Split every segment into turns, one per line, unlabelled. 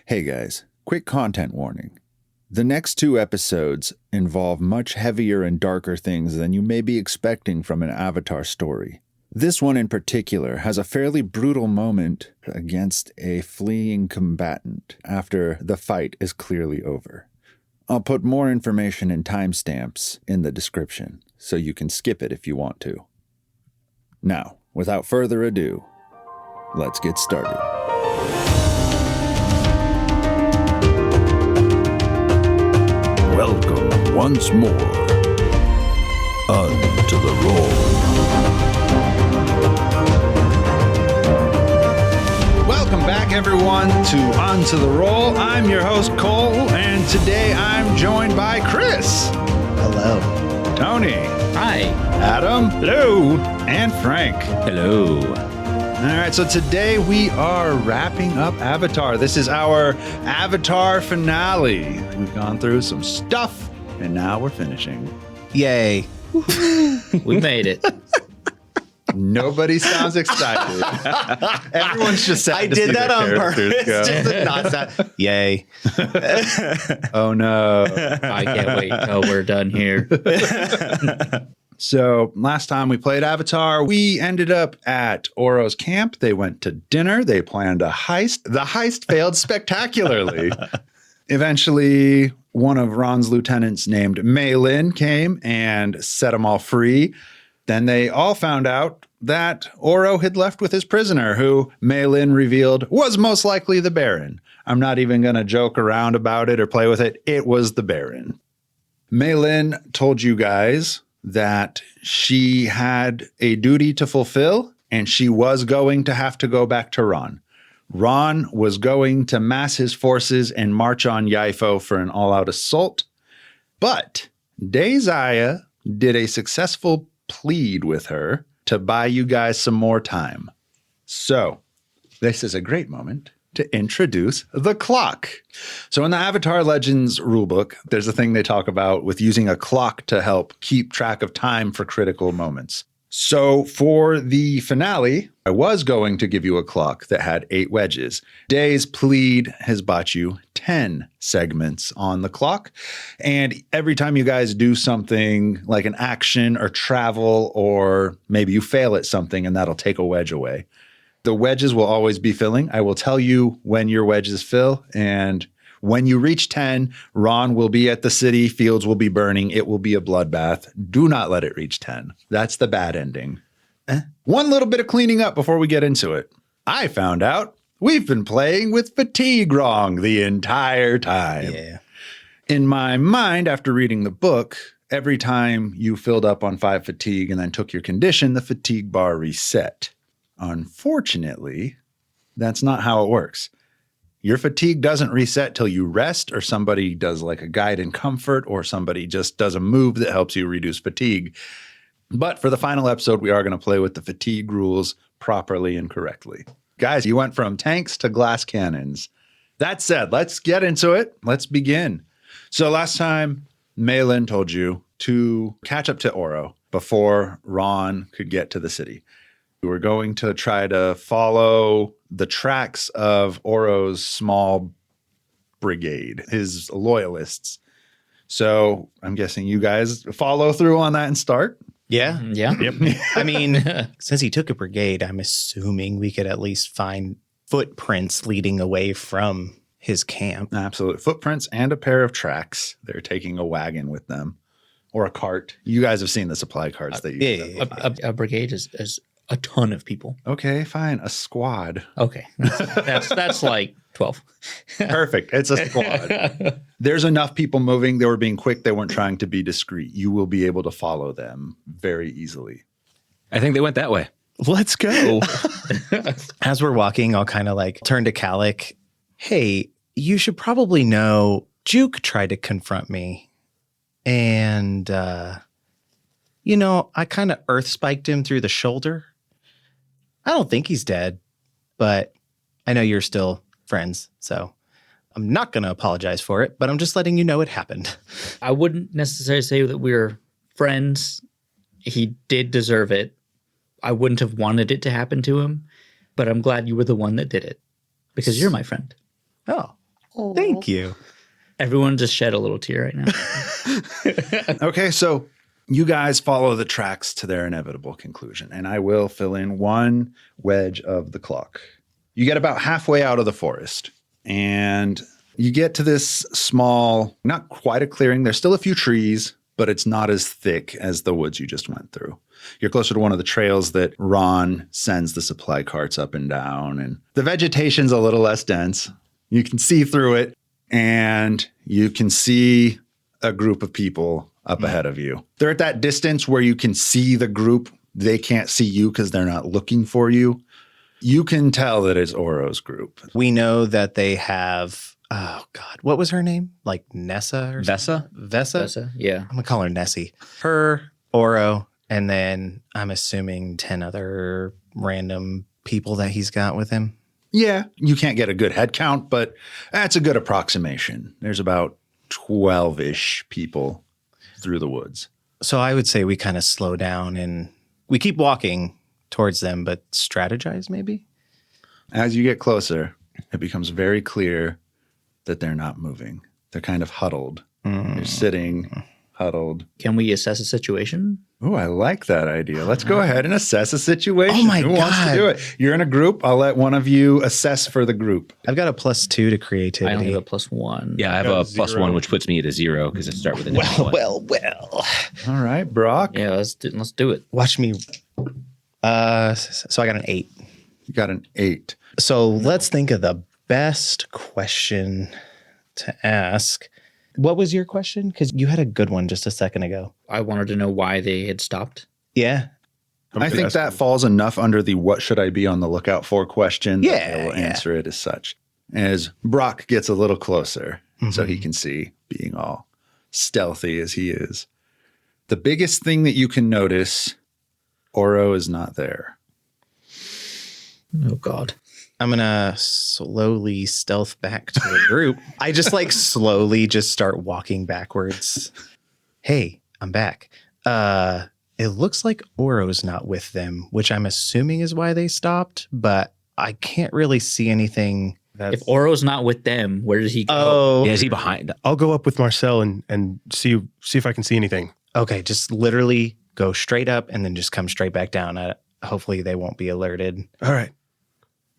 Hey guys, quick content warning. The next 2 episodes involve much heavier and darker things than you may be expecting from an Avatar story. This one in particular has a fairly brutal moment against a fleeing combatant after the fight is clearly over. I'll put more information and timestamps in the description, so you can skip it if you want to. Now, without further ado, let's get started. Welcome once more unto the roll. Welcome back, everyone, to Onto the Roll. I'm your host, Cole, and today I'm joined by Chris.
Hello.
Tony.
Hi.
Adam.
Hello.
And Frank.
Hello.
All right, so today we are wrapping up Avatar. This is our Avatar finale. We've gone through some stuff, and now we're finishing.
Yay.
We made it.
Nobody sounds excited. Everyone's just sad
I
to
did
see
that
their
on
characters
purpose.
go.
Just to not sound. Yay.
Oh, no.
I can't wait till we're done here.
So last time we played Avatar, we ended up at Oro's camp. They went to dinner. They planned a heist. The heist failed spectacularly. Eventually, one of Ron's lieutenants named Mei Lin came and set them all free. Then they all found out that Oro had left with his prisoner, who Mei Lin revealed was most likely the Baron. I'm not even going to joke around about it or play with it. It was the Baron. Mei Lin told you guys that she had a duty to fulfill, and she was going to have to go back to Ron. Ron was going to mass his forces and march on Yaifo for an all-out assault, but Dae Zaya did a successful plead with her to buy you guys some more time. So, this is a great moment to introduce the clock. So in the Avatar Legends rulebook, there's a thing they talk about with using a clock to help keep track of time for critical moments. So for the finale, I was going to give you a clock that had 8 wedges. Dae's plead has bought you 10 segments on the clock. And every time you guys do something like an action or travel, or maybe you fail at something and that'll take a wedge away. The wedges will always be filling. I will tell you when your wedges fill, and when you reach 10, Ron will be at the city, fields will be burning, it will be a bloodbath. Do not let it reach 10. That's the bad ending. One little bit of cleaning up before we get into it. I found out we've been playing with fatigue wrong the entire time.
Yeah.
In my mind, after reading the book, every time you filled up on 5 fatigue and then took your condition, the fatigue bar reset. Unfortunately, that's not how it works. Your fatigue doesn't reset till you rest, or somebody does like a guide in comfort, or somebody just does a move that helps you reduce fatigue. But for the final episode, we are going to play with the fatigue rules properly and correctly. Guys, you went from tanks to glass cannons. That said, let's get into it. Let's begin. So last time, Mei Lin told you to catch up to Oro before Ron could get to the city. We were going to try to follow the tracks of Oro's small brigade, his loyalists. So I'm guessing you guys follow through on that and start?
Yeah.
Yeah.
Yep.
I mean, since he took a brigade, I'm assuming we could at least find footprints leading away from his camp.
Absolutely. Footprints and a pair of tracks. They're taking a wagon with them, or a cart. You guys have seen the supply carts that you
Yeah.
A brigade is a ton of people.
Okay, fine. A squad.
Okay. That's like 12.
Perfect. It's a squad. There's enough people moving. They were being quick. They weren't trying to be discreet. You will be able to follow them very easily.
I think they went that way.
Let's go.
As we're walking, I'll kind of like turn to Kallik. Hey, you should probably know Juke tried to confront me. And, I kind of earth spiked him through the shoulder. I don't think he's dead, but I know you're still friends, so I'm not going to apologize for it, but I'm just letting you know it happened.
I wouldn't necessarily say that we're friends. He did deserve it. I wouldn't have wanted it to happen to him, but I'm glad you were the one that did it because you're my friend.
Oh, Thank you.
Everyone just shed a little tear right now.
Okay, so you guys follow the tracks to their inevitable conclusion, and I will fill in one wedge of the clock. You get about halfway out of the forest, and you get to this small, not quite a clearing. There's still a few trees, but it's not as thick as the woods you just went through. You're closer to one of the trails that Ron sends the supply carts up and down, and the vegetation's a little less dense. You can see through it, and you can see a group of people up ahead of you. They're at that distance where you can see the group. They can't see you because they're not looking for you. You can tell that it's Oro's group.
We know that they have, oh God, what was her name? Like Nessa or
Vessa?
Vessa?
Vessa? Yeah.
I'm going to call her Nessie. Her, Oro, and then I'm assuming 10 other random people that he's got with him.
Yeah, you can't get a good head count, but that's a good approximation. There's about 12-ish people through the woods.
So I would say we kind of slow down and we keep walking towards them, but strategize maybe?
As you get closer, it becomes very clear that they're not moving. They're kind of huddled. They're sitting huddled.
Can we assess a situation?
Oh, I like that idea. Let's go ahead and assess a situation.
Oh my
Who wants to
God.
do it? You're in a group. I'll let one of you assess for the group.
I've got a +2 to
I only
creativity.
have a +1.
Yeah, I have
Got
a
a zero.
+1, which puts me at a 0 because I start with an one.
well.
All right, Brock.
Yeah, let's do it.
Watch me. So I got an 8.
You got an 8.
So let's think of the best question to ask. What was your question? Because you had a good one just a second ago.
I wanted to know why they had stopped.
Yeah.
I think that falls enough under the what should I be on the lookout for question.
Yeah,
that I will
yeah.
answer it as such. As Brock gets a little closer so he can see, being all stealthy as he is. The biggest thing that you can notice, Oro is not there.
Oh, God.
I'm going to slowly stealth back to the group. I just slowly just start walking backwards. Hey, I'm back. It looks like Oro's not with them, which I'm assuming is why they stopped, but I can't really see anything.
If Oro's not with them, where does he go?
Oh,
Yeah, is he behind?
I'll go up with Marcel and see if I can see anything.
okay. Just literally go straight up and then just come straight back down. Hopefully they won't be alerted.
All right.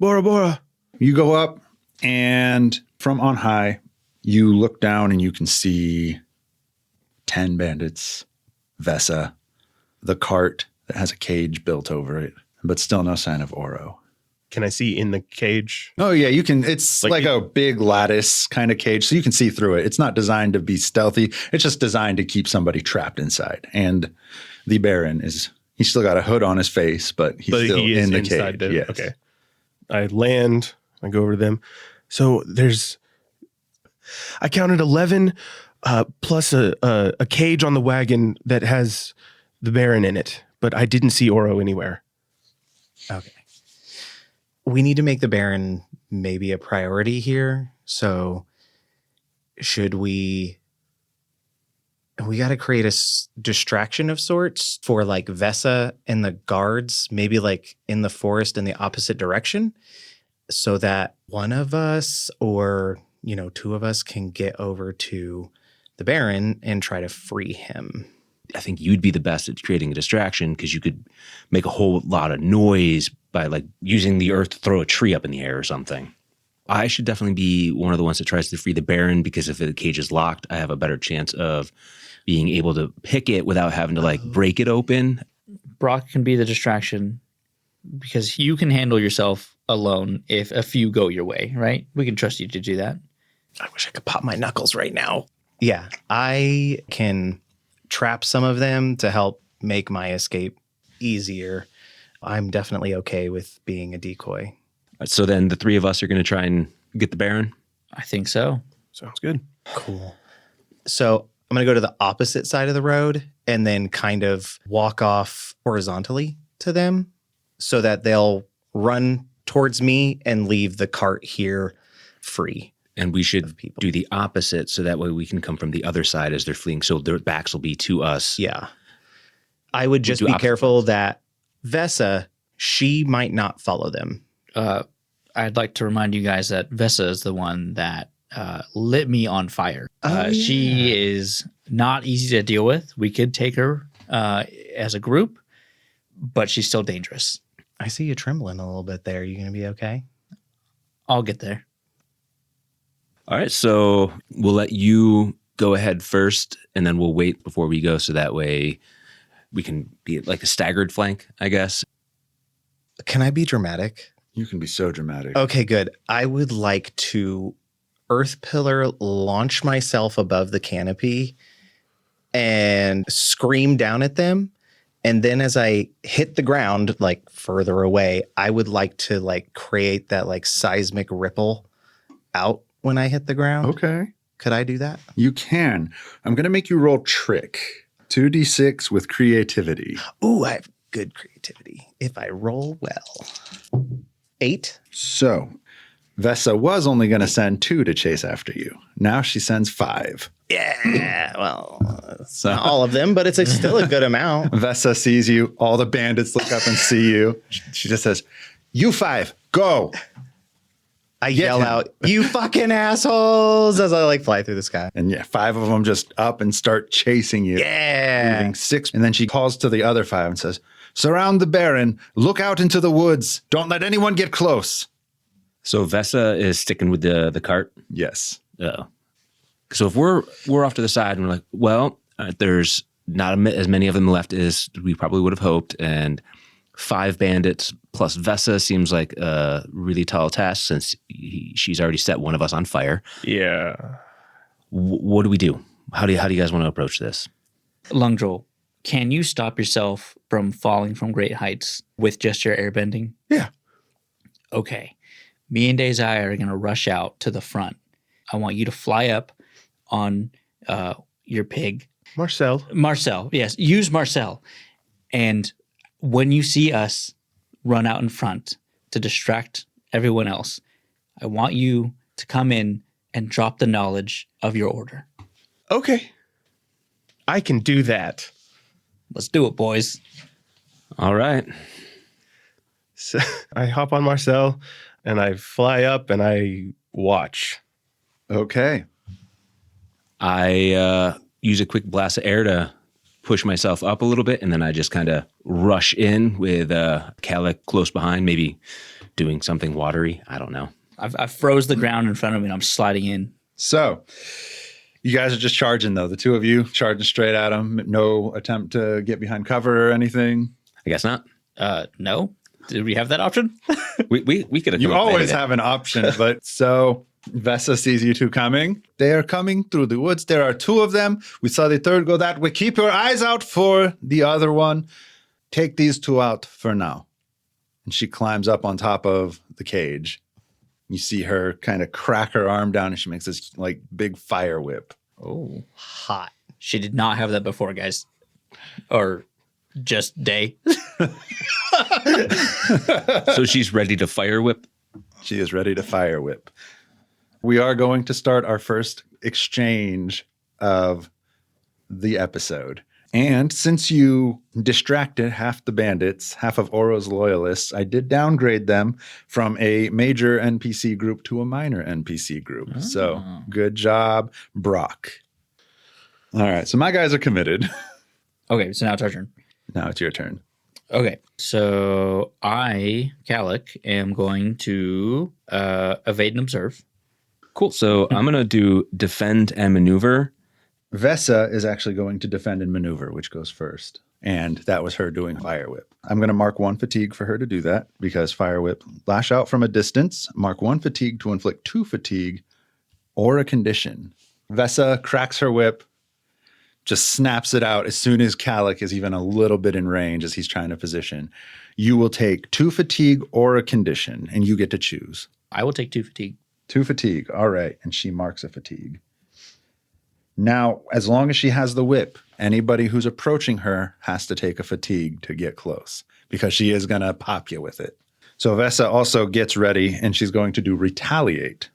Bora Bora.
You go up, and from on high, you look down and you can see 10 bandits, Vessa, the cart that has a cage built over it, but still no sign of Oro.
Can I see in the cage?
Oh, yeah, you can. It's
Like-
like a big lattice kind of cage, so you can see through it. It's not designed to be stealthy. It's just designed to keep somebody trapped inside. And the Baron he's still got a hood on his face, but he's still
he is
in the
inside
cage. Yes.
Okay. I land. I go over to them. So I counted 11 plus a cage on the wagon that has the Baron in it, but I didn't see Oro anywhere.
Okay. We need to make the Baron maybe a priority here. So should we got to create a distraction of sorts for Vessa and the guards, maybe in the forest in the opposite direction, so that one of us or, two of us can get over to the Baron and try to free him.
I think you'd be the best at creating a distraction because you could make a whole lot of noise by using the earth to throw a tree up in the air or something. I should definitely be one of the ones that tries to free the Baron because if the cage is locked, I have a better chance of being able to pick it without having to break it open.
Brock can be the distraction because you can handle yourself alone if a few go your way, right? We can trust you to do that.
I wish I could pop my knuckles right now. Yeah, I can trap some of them to help make my escape easier. I'm definitely okay with being a decoy.
So then the three of us are going to try and get the Baron.
I think so.
Sounds good.
Cool. So I'm going to go to the opposite side of the road and then kind of walk off horizontally to them so that they'll run towards me and leave the cart here free.
And we should
people.
do the opposite so that way we can come from the other side as they're fleeing. So their backs will be to us.
Yeah. I would just
do
be
opposite
careful that Vessa, she might not follow them.
I'd like to remind you guys that Vessa is the one that lit me on fire. She is not easy to deal with. We could take her as a group, but she's still dangerous.
I see you trembling a little bit there. You going to be okay?
I'll get there.
All right, so we'll let you go ahead first, and then we'll wait before we go, so that way we can be like a staggered flank, I guess.
Can I be dramatic?
You can be so dramatic.
Okay, good. I would like to earth pillar launch myself above the canopy and scream down at them. And then as I hit the ground, like further away, I would like to like create that like seismic ripple out when I hit the ground.
Okay.
Could I do that?
You can. I'm going to make you roll trick. 2d6 with creativity.
Ooh, I have good creativity. If I roll well. 8.
So, Vessa was only going to send 2 to chase after you. Now she sends 5.
Yeah, well, it's not all of them, but it's still a good amount.
Vessa sees you. All the bandits look up and see you. She just says, "You 5, go."
I yell out, "You fucking assholes!" as I like fly through the sky.
And yeah, 5 of them just up and start chasing you.
Yeah.
Leaving 6. And then she calls to the other 5 and says, "Surround the Baron. Look out into the woods. Don't let anyone get close."
So Vessa is sticking with the cart.
Yes.
Oh. So if we're off to the side and we're like, well, there's not as many of them left as we probably would have hoped, and 5 bandits plus Vessa seems like a really tall task since she's already set one of us on fire.
Yeah.
What do we do? How do you guys want to approach this?
Lungdrol, can you stop yourself from falling from great heights with just your airbending?
Yeah.
Okay. Me and Dae Zaya are going to rush out to the front. I want you to fly up on your pig.
Marcel.
Marcel, yes. Use Marcel. And when you see us run out in front to distract everyone else, I want you to come in and drop the knowledge of your order.
Okay. I can do that.
Let's do it, boys.
All right.
So I hop on Marcel and I fly up and I watch.
Okay.
I use a quick blast of air to push myself up a little bit, and then I just kind of rush in with Kallik close behind, maybe doing something watery. I don't know.
I've froze the ground in front of me and I'm sliding in.
So, you guys are just charging, though. The 2 of you charging straight at him. No attempt to get behind cover or anything.
I guess not.
No? Did we have that option?
We could have.
You always have an option, but so Vessa sees you 2 coming. They are coming through the woods. There are 2 of them. We saw the 3rd go that way. Keep your eyes out for the other one. Take these 2 out for now. And she climbs up on top of the cage. You see her kind of crack her arm down, and she makes this like big fire whip.
Oh, hot. She did not have that before, guys. Or just Dae.
So she's ready to fire whip.
She is ready to fire whip. We are going to start our first exchange of the episode. And since you distracted half the bandits, half of Oro's loyalists, I did downgrade them from a major NPC group to a minor NPC group.
Oh.
So good job, Brock. All right, so my guys are committed.
Okay, so now it's our turn.
Now it's your turn.
Okay, so I, Kallik, am going to evade and observe.
Cool. So I'm going to do defend and maneuver.
Vessa is actually going to defend and maneuver, which goes first. And that was her doing Fire Whip. I'm going to mark 1 fatigue for her to do that because Fire Whip, lash out from a distance, mark 1 fatigue to inflict 2 fatigue or a condition. Vessa cracks her whip, just snaps it out as soon as Kallik is even a little bit in range as he's trying to position. You will take 2 fatigue or a condition, and you get to choose.
I will take 2 fatigue.
2 fatigue. All right. And she marks a fatigue. Now, as long as she has the whip, anybody who's approaching her has to take a fatigue to get close because she is going to pop you with it. So Vessa also gets ready, and she's going to do retaliate.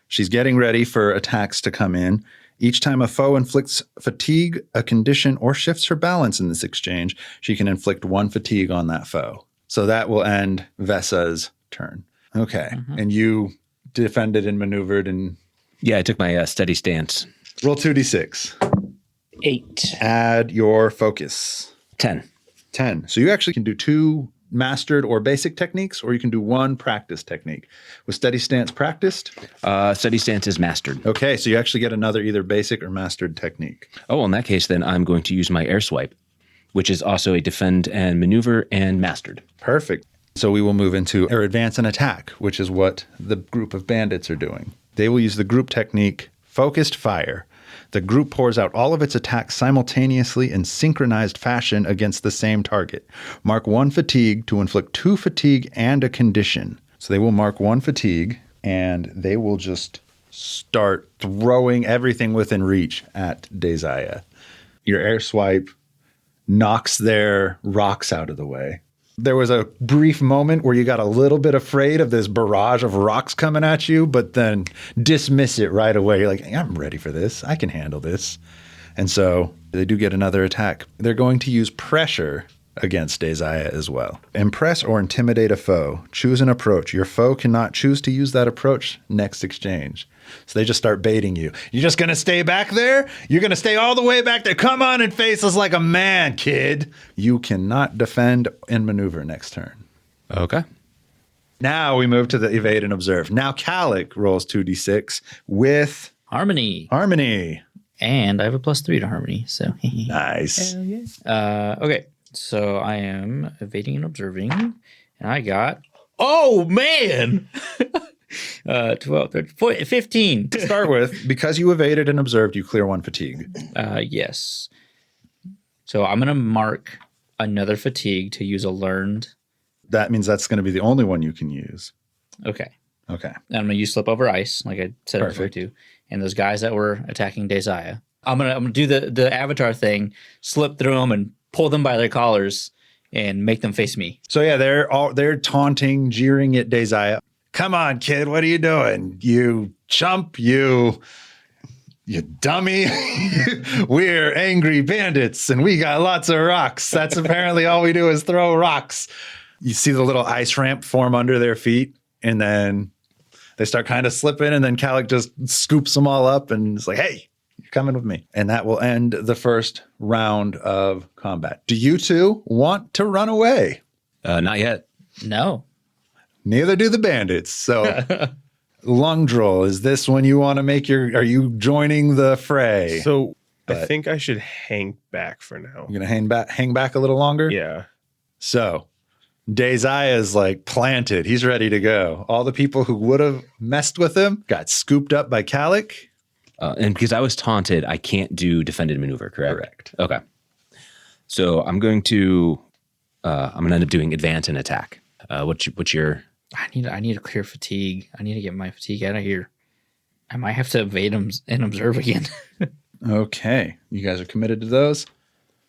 She's getting ready for attacks to come in. Each time a foe inflicts fatigue, a condition, or shifts her balance in this exchange, she can inflict 1 fatigue on that foe. So that will end Vessa's turn. Okay. And you defended and maneuvered and
Yeah, I took my steady stance.
Roll 2d6.
8.
Add your focus.
10.
10. So you actually can do 2 mastered or basic techniques, or you can do 1 practice technique. Was steady stance practiced?
Steady stance is mastered.
Okay, so you actually get another either basic or mastered technique.
Oh, well, in that case, then I'm going to use my air swipe, which is also a defend and maneuver and mastered.
Perfect. So we will move into our advance and attack, which is what the group of bandits are doing. They will use the group technique, focused fire. The group pours out all of its attacks simultaneously in synchronized fashion against the same target. Mark 1 fatigue to inflict 2 fatigue and a condition. So they will mark 1 fatigue, and they will just start throwing everything within reach at Dae Zaya. Your air swipe knocks their rocks out of the way. There was a brief moment where you got a little bit afraid of this barrage of rocks coming at you, but then dismiss it right away. You're like, hey, I'm ready for this. I can handle this. And so they do get another attack. They're going to use pressure against Dae Zaya as well. Impress or intimidate a foe. Choose an approach. Your foe cannot choose to use that approach next exchange. So they just start baiting you. You're just going to stay back there? You're going to stay all the way back there? Come on and face us like a man, kid. You cannot defend and maneuver next turn.
Okay.
Now we move to the evade and observe. Now Kallik rolls 2d6 with
Harmony.
harmony.
And I have a +3 to harmony, so.
Nice.
Okay, so I am evading and observing, and I got. Oh, man! 12, 13, 14, 15.
To start with, because you evaded and observed, you clear 1 fatigue.
Yes. So I'm going to mark another fatigue to use a learned.
That means that's going to be the only one you can use.
Okay.
Okay.
And I'm going to use slip over ice, like I said I was going to. And those guys that were attacking Dae Zaya, I'm gonna do the avatar thing, slip through them and pull them by their collars and make them face me.
So yeah, they're taunting, jeering at Dae Zaya. Come on, kid, what are you doing? You chump, you dummy. We're angry bandits and we got lots of rocks. That's apparently all we do is throw rocks. You see the little ice ramp form under their feet, and then they start kind of slipping, and then Kallik just scoops them all up and is like, hey, you're coming with me. And that will end the first round of combat. Do you two want to run away?
Not yet.
No.
Neither do the bandits. So Lungdrol, is this when you want to are you joining the fray?
So I think I should hang back for now.
You're going to hang back a little longer?
Yeah.
So Dae Zaya is like planted. He's ready to go. All the people who would have messed with him got scooped up by Kallik.
And because I was taunted, I can't do defended maneuver, correct?
Correct.
Okay. So I'm going to end up doing advance and attack. What's your?
I need to clear fatigue. I need to get my fatigue out of here. I might have to evade them and observe again.
Okay. You guys are committed to those?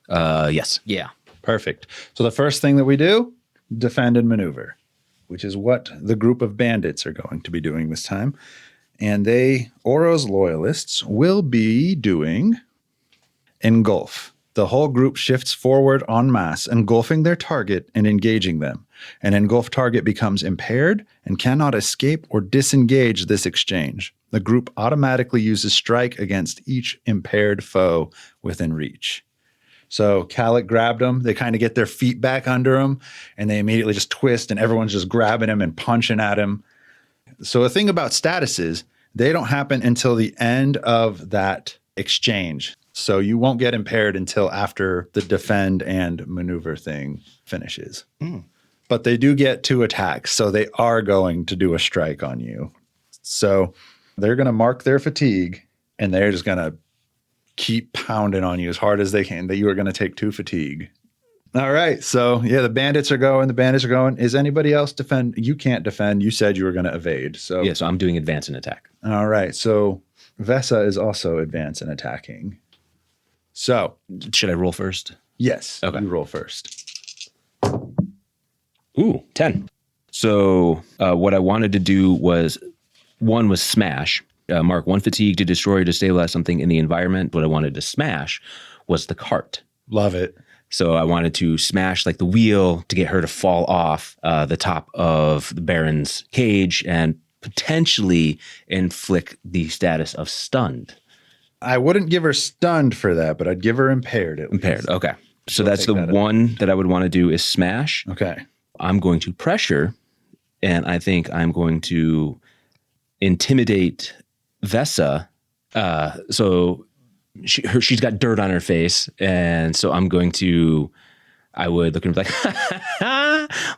Yes.
Yeah.
Perfect. So the first thing that we do, defend and maneuver, which is what the group of bandits are going to be doing this time. And Oro's loyalists, will be doing engulf. The whole group shifts forward en masse, engulfing their target and engaging them. An engulfed target becomes impaired and cannot escape or disengage this exchange. The group automatically uses strike against each impaired foe within reach. So Kallik grabbed them. They kind of get their feet back under him, and they immediately just twist, and everyone's just grabbing him and punching at him. So the thing about statuses, they don't happen until the end of that exchange. So you won't get impaired until after the defend and maneuver thing finishes. But they do get 2 attacks, so they are going to do a strike on you. So they're going to mark their fatigue, and they're just going to keep pounding on you as hard as they can, that you are going to take 2 fatigue. All right. So yeah, the bandits are going. Is anybody else defend? You can't defend. You said you were going to evade. So
Yeah, so I'm doing advance and attack.
All right. So Vessa is also advance and attacking. So
Should I roll first?
yes,
Okay.
you roll first.
Ooh, 10. So what I wanted to do was, one was smash. Mark 1 fatigue to destroy or to stabilize something in the environment. What I wanted to smash was the cart.
Love it.
So I wanted to smash like the wheel to get her to fall off the top of the Baron's cage and potentially inflict the status of stunned.
I wouldn't give her stunned for that, but I'd give her impaired at least.
Impaired. Okay. So
We'll
that's
take
the
that
one that I would want to do is smash.
Okay.
I'm going to pressure, and I think I'm going to intimidate Vessa. So she's got dirt on her face, and so I would look at her like,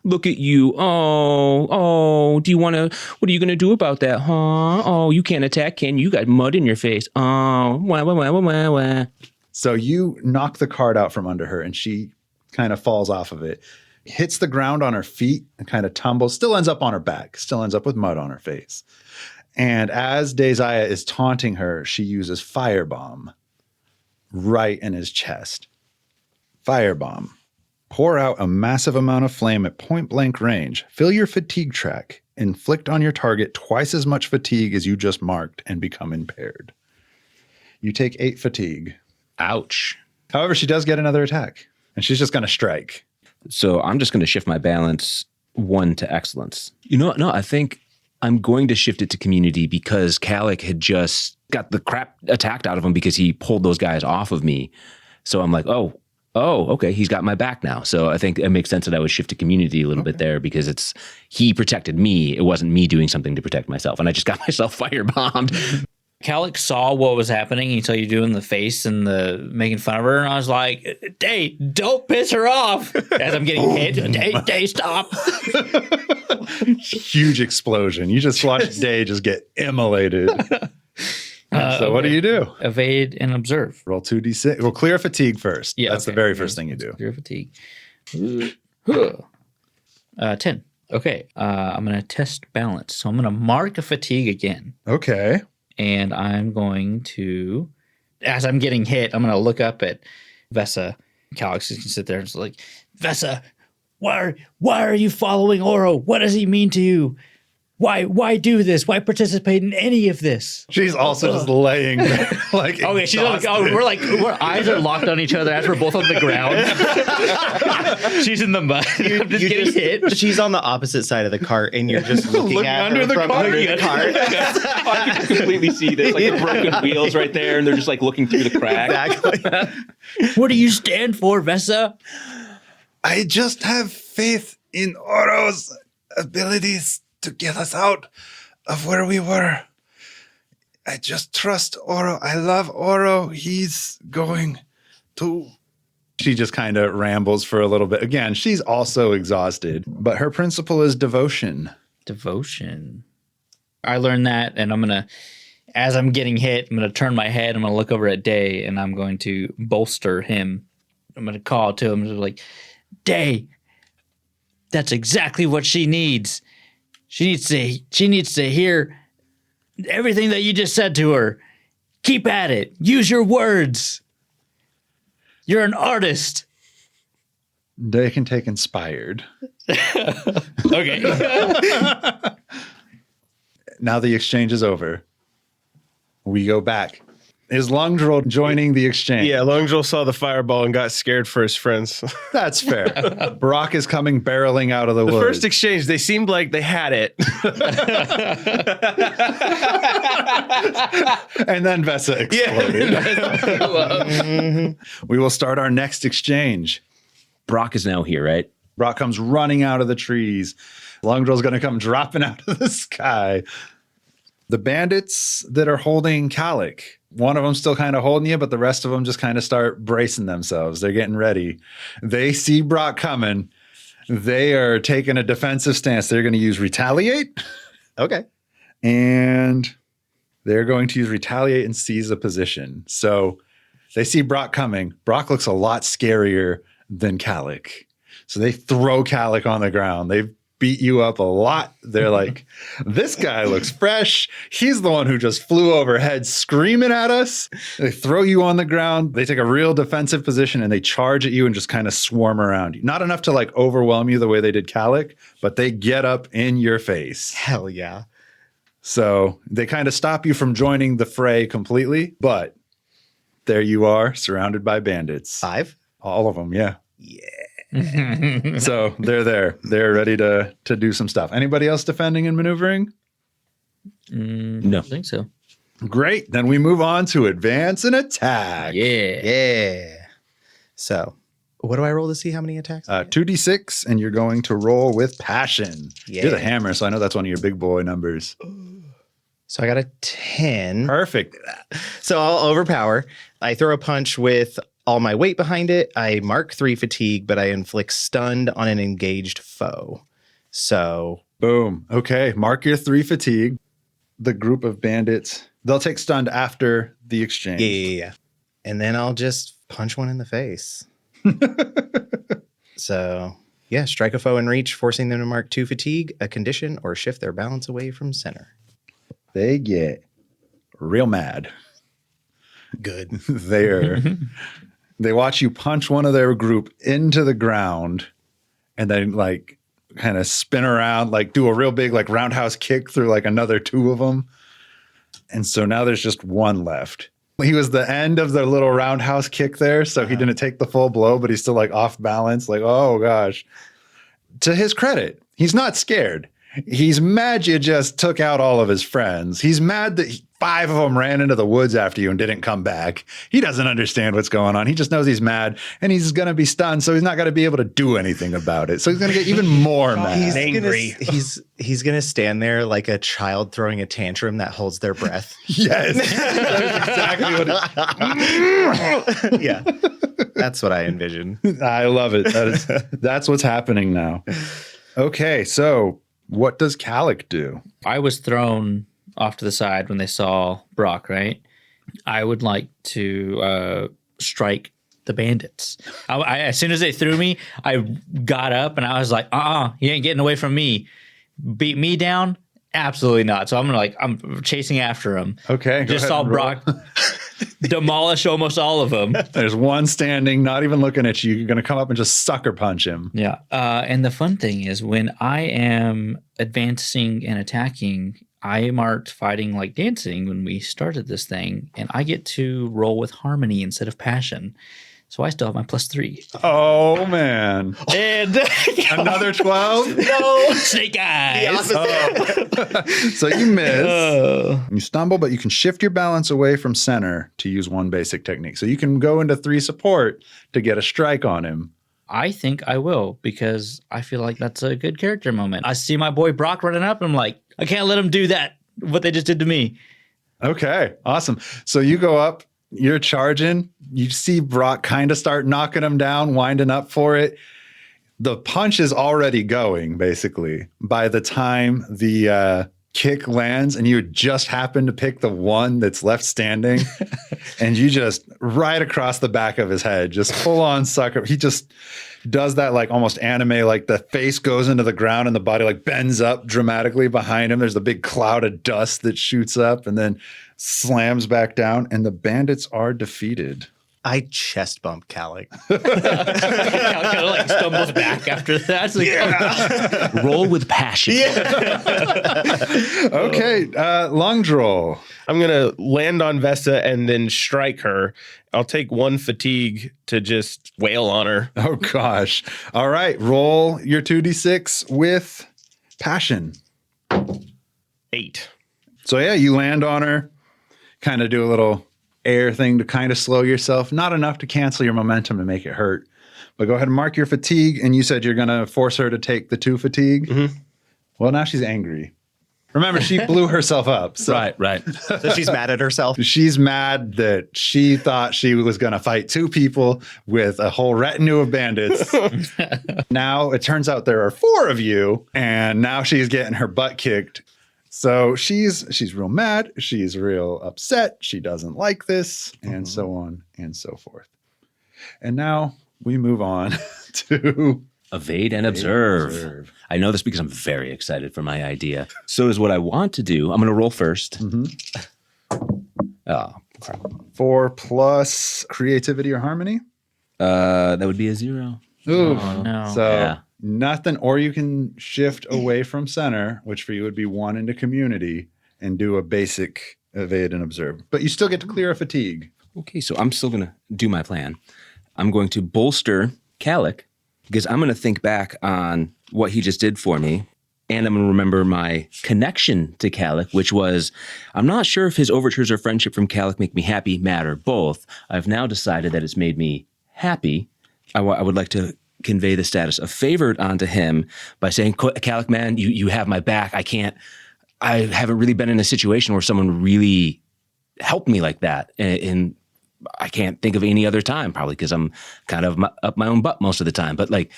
look at you. Oh, what are you going to do about that, huh? Oh, you can't attack, can you? You got mud in your face. Oh, wah.
So you knock the card out from under her and she kind of falls off of it, hits the ground on her feet and kind of tumbles, still ends up on her back, still ends up with mud on her face. And as Dae Zaya is taunting her, she uses firebomb right in his chest. Firebomb. Pour out a massive amount of flame at point blank range. Fill your fatigue track. Inflict on your target twice as much fatigue as you just marked and become impaired. You take 8 fatigue.
Ouch.
However, she does get another attack, and she's just going to strike.
So I'm just going to shift my balance 1 to excellence. No, I think I'm going to shift it to community because Kallik had just got the crap attacked out of him because he pulled those guys off of me. So I'm like, oh, okay, he's got my back now. So I think it makes sense that I would shift to community a little bit there because he protected me. It wasn't me doing something to protect myself. And I just got myself firebombed.
Kallik saw what was happening. He saw you doing the face and the making fun of her, and I was like, "Dae, don't piss her off." As I'm getting hit, Dae, stop!
Huge explosion. You just watched Dae just get immolated. So what do you do?
Evade and observe.
Roll 2d6. Well, clear fatigue first.
Yeah,
That's the
okay.
very first thing you do.
Clear fatigue. 10. Okay, I'm going to test balance. So I'm going to mark a fatigue again.
Okay.
And I'm going to, as I'm getting hit, I'm going to look up at Vessa. Kallik can sit there and it's like, Vessa, why are you following Oro? What does he mean to you? Why do this? Why participate in any of this?
She's also just laying there, like
Okay, she's like, our eyes are locked on each other as we're both on the ground. She's in the mud. I'm just getting hit.
She's on the opposite side of the cart, and you're just looking at
under
her
the
from
cart.
under the cart.
I can completely see this, like the broken wheels right there, and they're just like looking through the crack.
Exactly.
What do you stand for, Vessa?
I just have faith in Oro's abilities to get us out of where we were. I just trust Oro. I love Oro. He's going to... She just kind of rambles for a little bit. Again, she's also exhausted, but her principle is devotion.
Devotion. I learned that, and I'm going to, as I'm getting hit, I'm going to turn my head, I'm going to look over at Dae, and I'm going to bolster him. I'm going to call to him, like, Dae, that's exactly what she needs. She needs to hear everything that you just said to her. Keep at it. Use your words. You're an artist.
They can take inspired.
Okay.
Now the exchange is over. We go back. Is Lungdrol joining the exchange?
Yeah, Lungdrol saw the fireball and got scared for his friends.
That's fair. Brock is coming barreling out of the woods.
First exchange, they seemed like they had it.
And then Vessa exploded. We will start our next exchange.
Brock is now here, right?
Brock comes running out of the trees. Lungdrol's going to come dropping out of the sky. The bandits that are holding Kallik, one of them still kind of holding you, but the rest of them just kind of start bracing themselves. They're getting ready. They see Brock coming. They are taking a defensive stance. They're going to use retaliate.
Okay.
And they're going to use retaliate and seize a position. So they see Brock coming. Brock looks a lot scarier than Kallik. So they throw Kallik on the ground. They beat you up a lot. They're like, this guy looks fresh. He's the one who just flew overhead screaming at us. They throw you on the ground. They take a real defensive position and they charge at you and just kind of swarm around you. Not enough to like overwhelm you the way they did Kallik, but they get up in your face.
Hell yeah.
So they kind of stop you from joining the fray completely, but there you are, surrounded by bandits.
5?
All of them, yeah. So they're there. They're ready to do some stuff. Anybody else defending and maneuvering?
No.
I think so.
Great. Then we move on to advance and attack.
Yeah.
Yeah. So, what do I roll to see how many attacks?
2d6, and you're going to roll with passion.
Yeah.
You're the hammer, so I know that's one of your big boy numbers.
So I got a 10.
Perfect.
So I'll overpower. I throw a punch with all my weight behind it. I mark 3 fatigue, but I inflict stunned on an engaged foe. So
Boom. Okay. Mark your 3 fatigue. The group of bandits, they'll take stunned after the exchange.
yeah. And then I'll just punch one in the face. So yeah, strike a foe in reach, forcing them to mark 2 fatigue, a condition, or shift their balance away from center.
They get real mad.
Good.
They watch you punch one of their group into the ground and then like kind of spin around, like do a real big like roundhouse kick through like another 2 of them. And so now there's just one left. He was the end of the little roundhouse kick there, so he didn't take the full blow, but he's still like off balance, like, oh gosh. To his credit, he's not scared. He's mad you just took out all of his friends. He's mad that 5 of them ran into the woods after you and didn't come back. He doesn't understand what's going on. He just knows he's mad and he's going to be stunned, so he's not going to be able to do anything about it. So he's going to get even more mad.
He's angry. He's gonna stand there like a child throwing a tantrum that holds their breath.
Yes. That is exactly what it
Yeah. That's what I envision.
I love it. That's what's happening now. Okay, so what does Kallik do?
I was thrown off to the side when they saw Brock, right? I would like to strike the bandits. I as soon as they threw me, I got up and I was like, you ain't getting away from me. Beat me down? Absolutely not. So I'm chasing after him.
Okay.
Just saw Brock demolish almost all of them.
There's one standing, not even looking at you. You're going to come up and just sucker punch him.
Yeah. And the fun thing is when I am advancing and attacking, I marked fighting like dancing when we started this thing, and I get to roll with harmony instead of passion. So I still have my +3.
Oh, man.
And
Another 12?
no, snake eyes.
So you miss. You stumble, but you can shift your balance away from center to use one basic technique. So you can go into 3 support to get a strike on him.
I think I will, because I feel like that's a good character moment. I see my boy Brock running up, and I'm like, I can't let him do that, what they just did to me.
Okay, awesome. So you go up, you're charging, you see Brock kind of start knocking him down, winding up for it. The punch is already going, basically, by the time the kick lands, and you just happen to pick the one that's left standing, and you just right across the back of his head, just full on sucker. He just does that like almost anime, like the face goes into the ground and the body like bends up dramatically behind him. There's the big cloud of dust that shoots up and then slams back down, and the bandits are defeated.
I chest bump Kallik.
Kind of like stumbles back after that. It's like,
Roll with passion.
Okay, Lungdrol.
I'm going to land on Vessa and then strike her. I'll take 1 fatigue to just wail on her.
Oh, gosh. All right, roll your 2d6 with passion.
8.
So, yeah, you land on her, kind of do a little air thing to kind of slow yourself. Not enough to cancel your momentum to make it hurt. But go ahead and mark your fatigue. And you said you're going to force her to take the 2 fatigue. Mm-hmm. Well, now she's angry. Remember, she blew herself up. So
Right.
So she's mad at herself.
she's mad that she thought she was going to fight 2 people with a whole retinue of bandits. Now it turns out there are 4 of you, and now she's getting her butt kicked. So she's real mad. She's real upset. She doesn't like this, and so on and so forth. And now we move on to
Evade and observe. I know this because I'm very excited for my idea. So is what I want to do. I'm going to roll first. Oh, crap.
4 plus creativity or harmony.
That would be a 0.
Ooh,
no.
So
Yeah.
nothing, or you can shift away from center, which for you would be 1 into community, and do a basic evade and observe. But you still get to clear a fatigue.
Okay, so I'm still going to do my plan. I'm going to bolster Kallik because I'm going to think back on what he just did for me. And I'm going to remember my connection to Kallik, which was, I'm not sure if his overtures or friendship from Kallik make me happy, mad, or both. I've now decided that it's made me happy. I would like to convey the status of favored onto him by saying, Kallik, man, you have my back. I haven't really been in a situation where someone really helped me like that. And I can't think of any other time, probably because I'm kind of up my own butt most of the time. But like,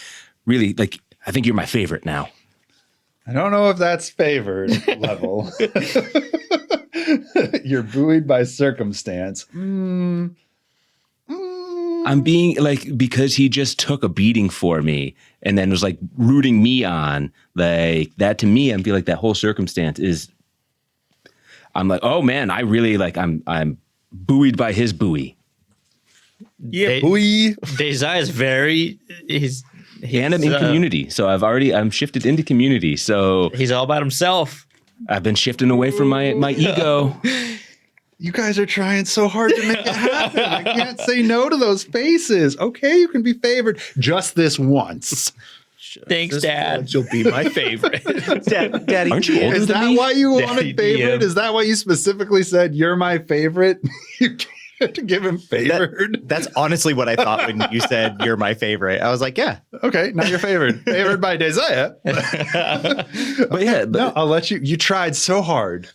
really, like, I think you're my favorite now.
I don't know if that's favored level. You're buoyed by circumstance.
I'm being like, because he just took a beating for me and then was like rooting me on, like that to me, I feel like that whole circumstance is, I'm like, oh man, I really like, I'm buoyed by his buoy.
Yeah, buoy.
Dae Zaya is very,
And I'm in community. So I'm shifted into community. So
he's all about himself.
I've been shifting away from my ego.
You guys are trying so hard to make it happen. I can't say no to those faces. Okay, you can be favored just this once.
Thanks, Dad.
You'll be my favorite.
Daddy,
Aren't you older
Is
than
that
me?
why you
Daddy
wanted favorite?
DM.
Is that why you specifically said you're my favorite? You can't give him favored.
That's honestly what I thought when you said you're my favorite. I was like, yeah.
Okay, now you're favored. Favored by Dae Zaya.
But yeah,
No, I'll let you. You tried so hard.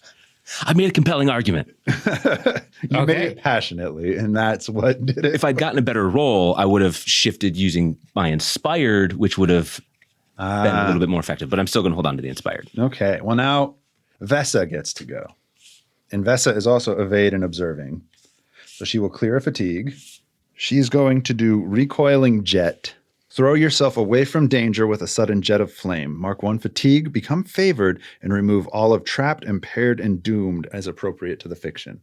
I made a compelling argument.
You made it passionately, and that's what did it.
If I'd gotten a better role, I would have shifted using my inspired, which would have been a little bit more effective. But I'm still going to hold on to the inspired.
Okay, well now Vessa gets to go. And Vessa is also evade and observing. So she will clear a fatigue. She's going to do recoiling jet. Throw yourself away from danger with a sudden jet of flame. Mark 1 fatigue, become favored, and remove all of trapped, impaired, and doomed as appropriate to the fiction.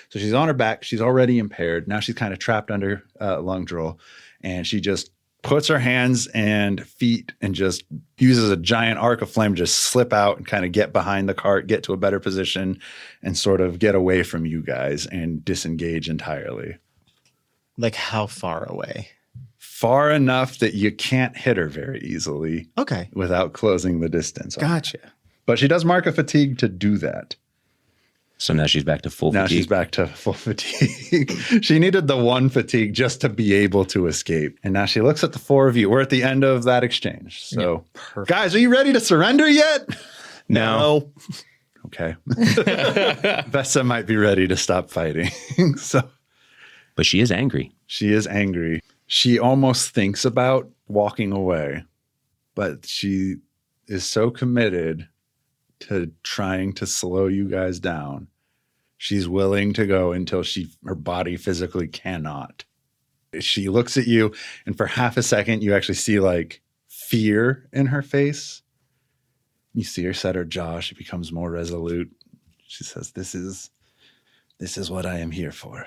So she's on her back. She's already impaired. Now she's kind of trapped under Lungdrol. And she just puts her hands and feet and just uses a giant arc of flame to just slip out and kind of get behind the cart, get to a better position, and sort of get away from you guys and disengage entirely.
Like how far away?
Far enough that you can't hit her very easily
Okay.
without closing the distance.
Gotcha.
But she does mark a fatigue to do that.
So now she's back to full
Now
fatigue.
she's back to full fatigue. She needed the one fatigue just to be able to escape. And now she looks at the four of you. We're at the end of that exchange. So, guys, are you ready to surrender yet?
No.
Okay. Vessa might be ready to stop fighting. So
But she is angry.
she is angry. She almost thinks about walking away, but she is so committed to trying to slow you guys down. She's willing to go until her body physically cannot. She looks at you, and for half a second, you actually see like fear in her face. You see her set her jaw. She becomes more resolute. She says, This is what I am here for.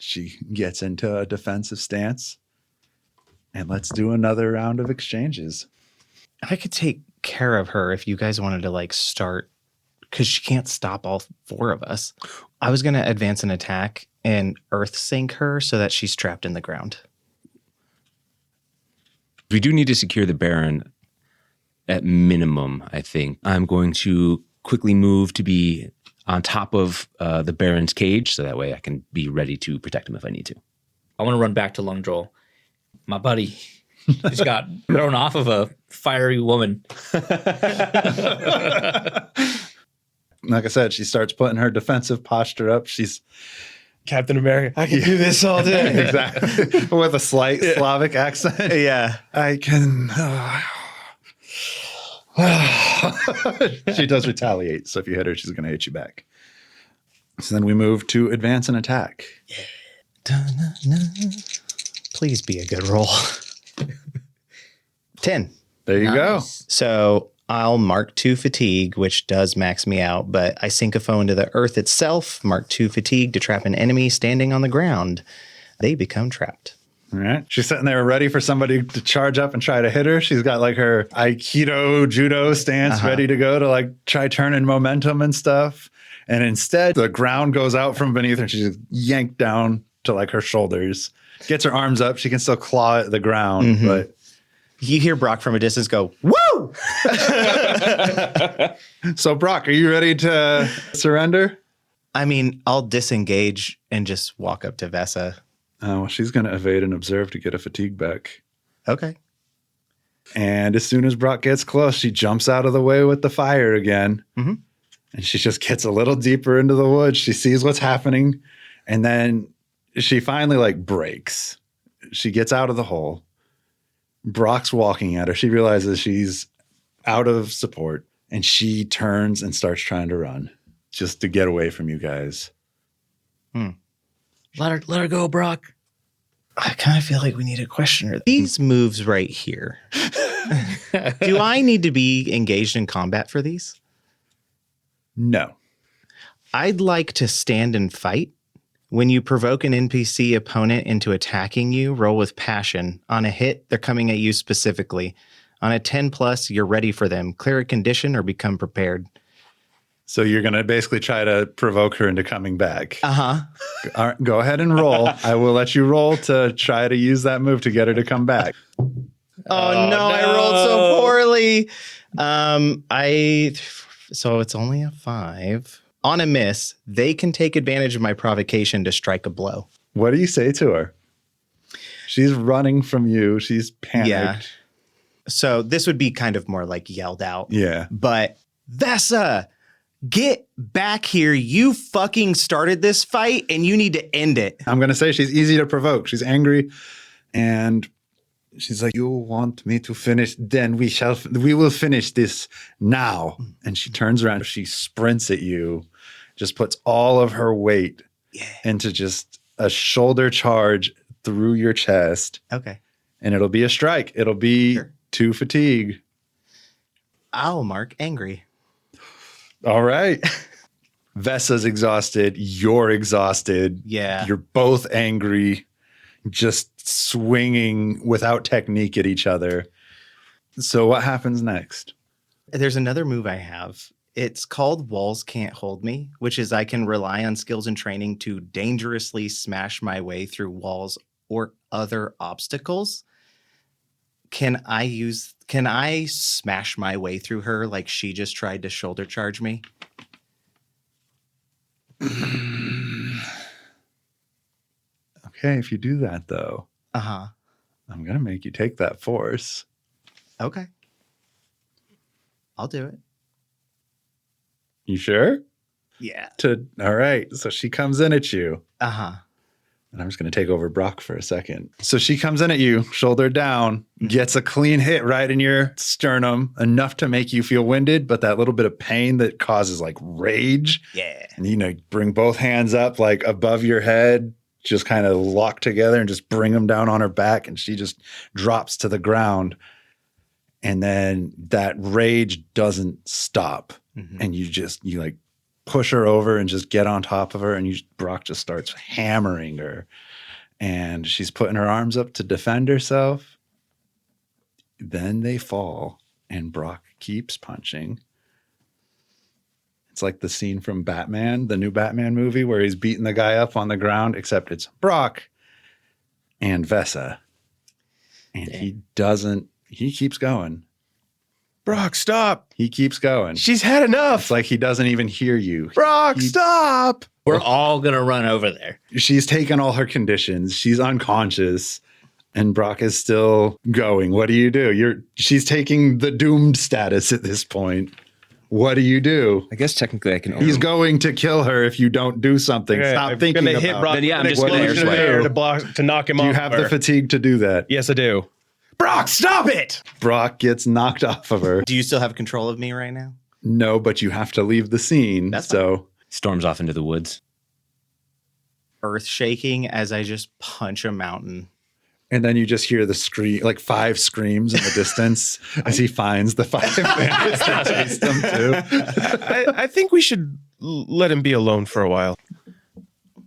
She gets into a defensive stance, and let's do another round of exchanges.
I could take care of her if you guys wanted to like start, because she can't stop all four of us. I was going to advance an attack and earth sink her so that she's trapped in the ground.
We do need to secure the Baron at minimum, I think. I'm going to quickly move to be on top of the Baron's cage, so that way I can be ready to protect him if I need to.
I want to run back to Lungdrol. My buddy just got thrown off of a fiery woman.
Like I said, she starts putting her defensive posture up. She's
Captain America, I can do this all day.
exactly with a slight Slavic accent.
Yeah.
I can. She does retaliate. So if you hit her, she's going to hit you back. So then we move to advance and attack.
Please be a good roll. 10.
There you go.
Nice.
So I'll mark 2 fatigue, which does max me out, but I sink a foe into the earth itself, mark 2 fatigue to trap an enemy standing on the ground. They become trapped.
All right. She's sitting there ready for somebody to charge up and try to hit her. She's got like her Aikido judo stance ready to go to like try turning momentum and stuff. And instead, the ground goes out from beneath her and she's yanked down to like her shoulders. Gets her arms up. She can still claw at the ground, but
You hear Brock from a distance go, woo! No!
So, Brock, are you ready to surrender?
I mean, I'll disengage and just walk up to Vessa.
Oh, well, she's going to evade and observe to get a fatigue back.
Okay.
And as soon as Brock gets close, she jumps out of the way with the fire again.
Mm-hmm.
And she just gets a little deeper into the woods. She sees what's happening. And then she finally like breaks. She gets out of the hole. Brock's walking at her. She realizes she's out of support. And she turns and starts trying to run just to get away from you guys.
Let her go, Brock.
I kind of feel like we need to question her. These moves right here. Do I need to be engaged in combat for these?
No.
I'd like to stand and fight. When you provoke an NPC opponent into attacking you, roll with passion. On a hit, they're coming at you specifically. On a 10 plus, you're ready for them. Clear a condition or become prepared.
So you're going to basically try to provoke her into coming back.
Uh-huh.
All right, go ahead and roll. I will let you roll to try to use that move to get her to come back.
Oh no, I rolled so poorly. So it's only a 5. On a miss, they can take advantage of my provocation to strike a blow.
What do you say to her? She's running from you. She's panicked.
Yeah. So this would be kind of more like yelled out.
Yeah.
But Vessa, get back here. You fucking started this fight and you need to end it.
I'm going to say she's easy to provoke. She's angry and she's like, you want me to finish? Then we will finish this now. And she turns around. She sprints at you, just puts all of her weight into just a shoulder charge through your chest.
Okay.
And it'll be a strike. It'll be 2 fatigue.
I'll mark angry.
All right. Vessa's exhausted. You're exhausted.
Yeah.
You're both angry, just swinging without technique at each other. So what happens next?
There's another move I have. It's called Walls Can't Hold Me, which is I can rely on skills and training to dangerously smash my way through walls or other obstacles. Can I smash my way through her like she just tried to shoulder charge me?
Okay, if you do that though,
Uh-huh.
I'm going to make you take that force.
Okay. I'll do it.
You sure?
Yeah.
All right. So she comes in at you.
Uh-huh.
And I'm just going to take over Brock for a second. So she comes in at you, shoulder down, gets a clean hit right in your sternum, enough to make you feel winded, but that little bit of pain that causes like rage.
Yeah.
And, bring both hands up like above your head, just kind of lock together and just bring them down on her back. And she just drops to the ground. And then that rage doesn't stop.
Mm-hmm.
And you like push her over and just get on top of her. And Brock just starts hammering her. And she's putting her arms up to defend herself. Then they fall and Brock keeps punching. It's like the scene from Batman, the new Batman movie, where he's beating the guy up on the ground, except it's Brock and Vessa. And he keeps going.
Brock, stop.
He keeps going.
She's had enough.
It's like he doesn't even hear you.
Brock, stop.
We're all going to run over there.
She's taken all her conditions. She's unconscious. And Brock is still going. What do you do? She's taking the doomed status at this point. What do you do?
I guess technically I can.
He's going to kill her if you don't do something.
Okay,
Stop
I'm
thinking
gonna
about
hit Brock.
Then, yeah, I'm
with
just
an
gonna
explosion
air
in the air
swipe.
to knock him
Do
off.
you have
her.
the fatigue to do that?
Yes, I do. Brock, stop it.
Brock gets knocked off of her.
Do you still have control of me right now?
No, but you have to leave the scene.
That's
so
Storms off into the woods.
Earth shaking as I just punch a mountain.
and then you just hear the scream, like 5 screams in the distance as he finds the 5 bandits that chased him too.
I think we should let him be alone for a while.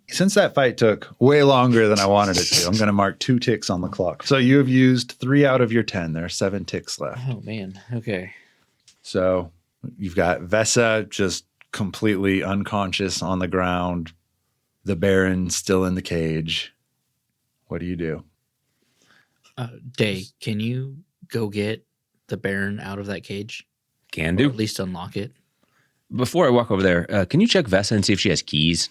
Since that fight took way longer than I wanted it to, I'm going to mark 2 ticks on the clock. So you have used 3 out of your 10. There are 7 ticks left.
Oh, man. Okay.
So you've got Vessa just completely unconscious on the ground. The Baron still in the cage. What do you do?
Dae, can you go get the Baron out of that cage?
Can
Or
do.
at least unlock it.
Before I walk over there, can you check Vessa and see if she has keys?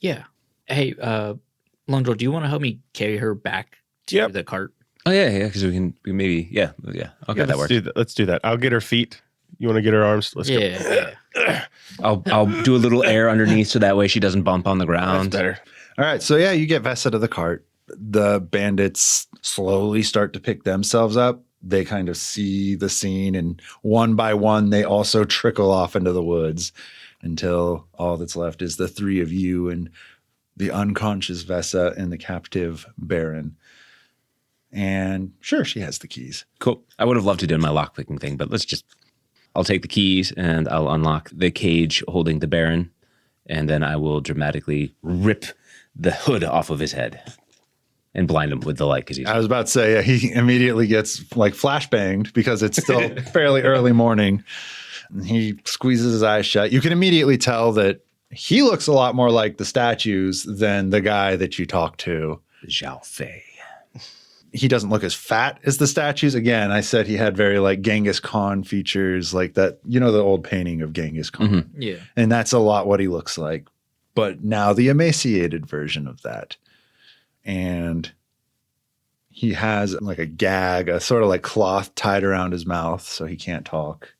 Yeah. Hey, Lungdrol, do you want to help me carry her back to the cart?
Oh yeah, because we can maybe yeah. Okay, that
let's
works.
do that. Let's do that. I'll get her feet. You want to get her arms? Let's go.
Yeah.
I'll do a little air underneath so that way she doesn't bump on the
That's
ground.
better.
All right, so yeah, you get Vessa to the cart. The bandits slowly start to pick themselves up. They kind of see the scene, and one by one, they also trickle off into the woods until all that's left is the three of you and the unconscious Vessa and the captive Baron. And sure, she has the keys.
Cool. I would have loved to do my lockpicking thing, but I'll take the keys and I'll unlock the cage holding the Baron, and then I will dramatically rip the hood off of his head and blind him with the light because he's.
I was about to say, he immediately gets like flashbanged because it's still fairly early morning. And he squeezes his eyes shut. You can immediately tell that he looks a lot more like the statues than the guy that you talked to.
Zhao Fei.
He doesn't look as fat as the statues. Again, I said he had very like Genghis Khan features, like that, the old painting of Genghis Khan.
Yeah.
And that's a lot what he looks like. But now the emaciated version of that. And he has like a gag, a sort of like cloth tied around his mouth so he can't talk.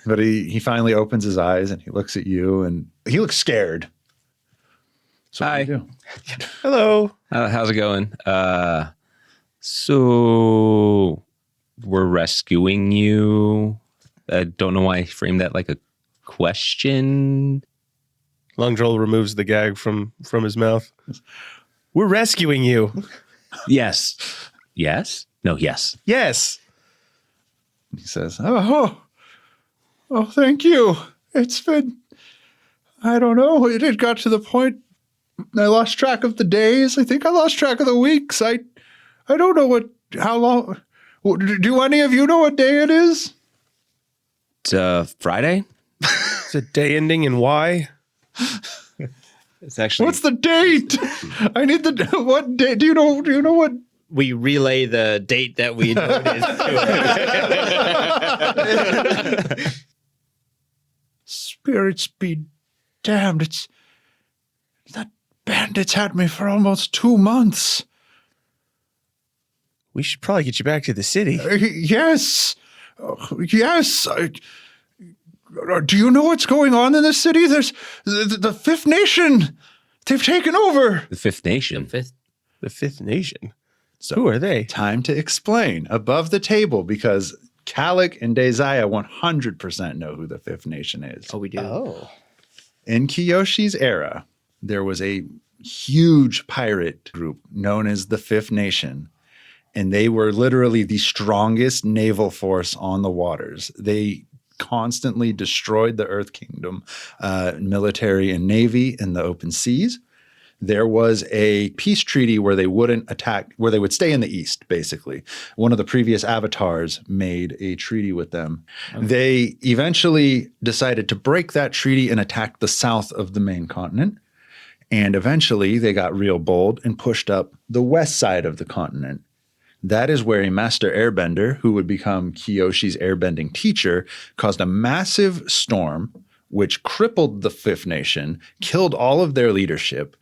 But he finally opens his eyes and he looks at you and he looks scared. So
Hi.
what do you do?
Hello.
How's it going? So we're rescuing you. I don't know why I framed that like a question.
Lungdrol removes the gag from his mouth. We're rescuing you.
Yes. Yes? No, yes.
Yes.
He says, oh, thank you. It's been, I don't know. It got to the point I lost track of the days. I think I lost track of the weeks. I don't know how long. Do any of you know what day it is?
It's Friday?
It's a day ending in Y.
It's actually.
What's the date? I need what date? Do you know what?
We relay the date that we noticed to her.
Spirits be damned. It's that bandits had me for almost 2 months.
We should probably get you back to the city.
Yes. Yes. Do you know what's going on in the city? There's the Fifth Nation. They've taken over.
The Fifth Nation.
Fifth.
The Fifth Nation.
So
Who are they?
time to explain above the table because Kallik and Dae Zaya 100% know who the Fifth Nation is.
Oh, we do.
Oh.
In Kiyoshi's era, there was a huge pirate group known as the Fifth Nation, and they were literally the strongest naval force on the waters. They constantly destroyed the Earth Kingdom, military and navy in the open seas. There was a peace treaty where they wouldn't attack, where they would stay in the east, basically. One of the previous avatars made a treaty with them. Okay. They eventually decided to break that treaty and attack the south of the main continent. And eventually they got real bold and pushed up the west side of the continent. That is where a master airbender, who would become Kiyoshi's airbending teacher, caused a massive storm, which crippled the Fifth Nation, killed all of their leadership,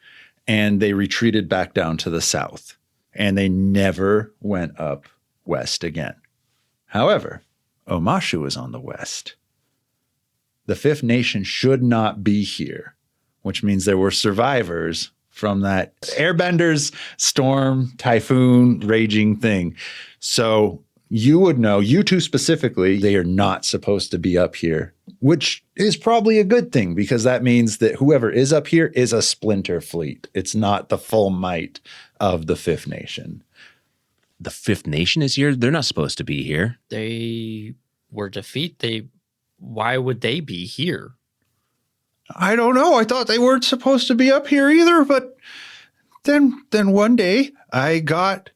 and they retreated back down to the south. And they never went up west again. However, Omashu is on the west. The Fifth Nation should not be here, which means there were survivors from that airbenders, storm, typhoon, raging thing. So you would know, you two specifically, they are not supposed to be up here, which is probably a good thing because that means that whoever is up here is a splinter fleet. It's not the full might of the Fifth Nation.
The Fifth Nation is here? They're not supposed to be here.
They were defeated. Why would they be here?
I don't know. I thought they weren't supposed to be up here either, but then one day I got,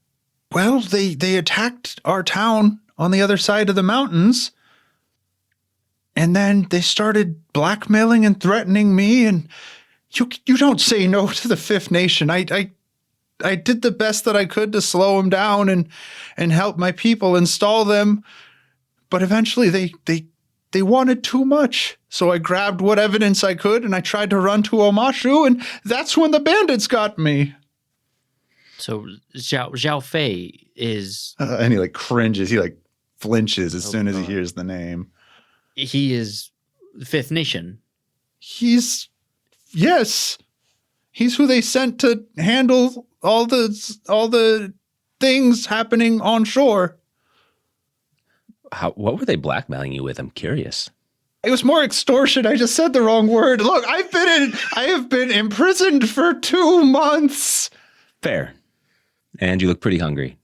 well, they attacked our town on the other side of the mountains. And then they started blackmailing and threatening me. And you don't say no to the Fifth Nation. I I did the best that I could to slow him down and help my people install them. But eventually they wanted too much. So I grabbed what evidence I could and I tried to run to Omashu, and that's when the bandits got me.
So Zhao Fei is
And he like cringes. He like flinches as soon as he hears the name.
he is Fifth Nation.
Yes. He's who they sent to handle all the things happening on shore.
What were they blackmailing you with? I'm curious.
It was more extortion. I just said the wrong word. Look, I have been imprisoned for 2 months.
Fair. And you look pretty hungry.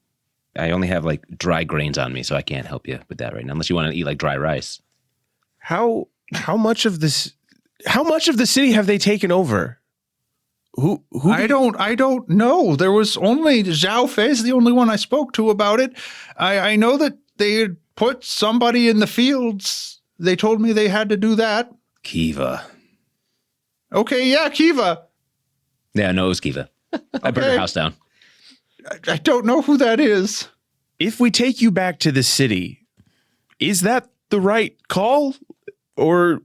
I only have like dry grains on me, so I can't help you with that right now, unless you want to eat like dry rice.
How much of the city have they taken over? Who
I don't know. There was only Zhao Fei's the only one I spoke to about it. I know that they had put somebody in the fields. They told me they had to do that.
Kiva.
Okay, yeah, Kiva.
Yeah, no, it was Kiva. I burned her house down.
I don't know who that is.
If we take you back to the city, is that the right call? Or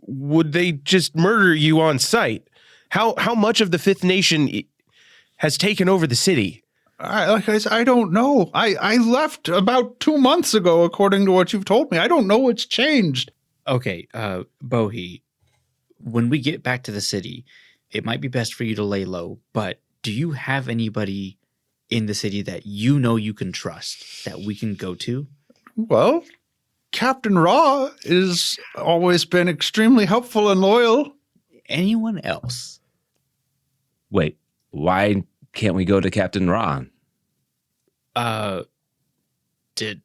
would they just murder you on sight? How much of the Fifth Nation has taken over the city?
Like I said, I don't know. I left about 2 months ago, according to what you've told me. I don't know what's changed.
Okay, Bohi, when we get back to the city, it might be best for you to lay low, but do you have anybody in the city that you know you can trust that we can go to?
Well, Captain Raw has always been extremely helpful and loyal.
Anyone else?
Wait, why can't we go to Captain Ron?
Did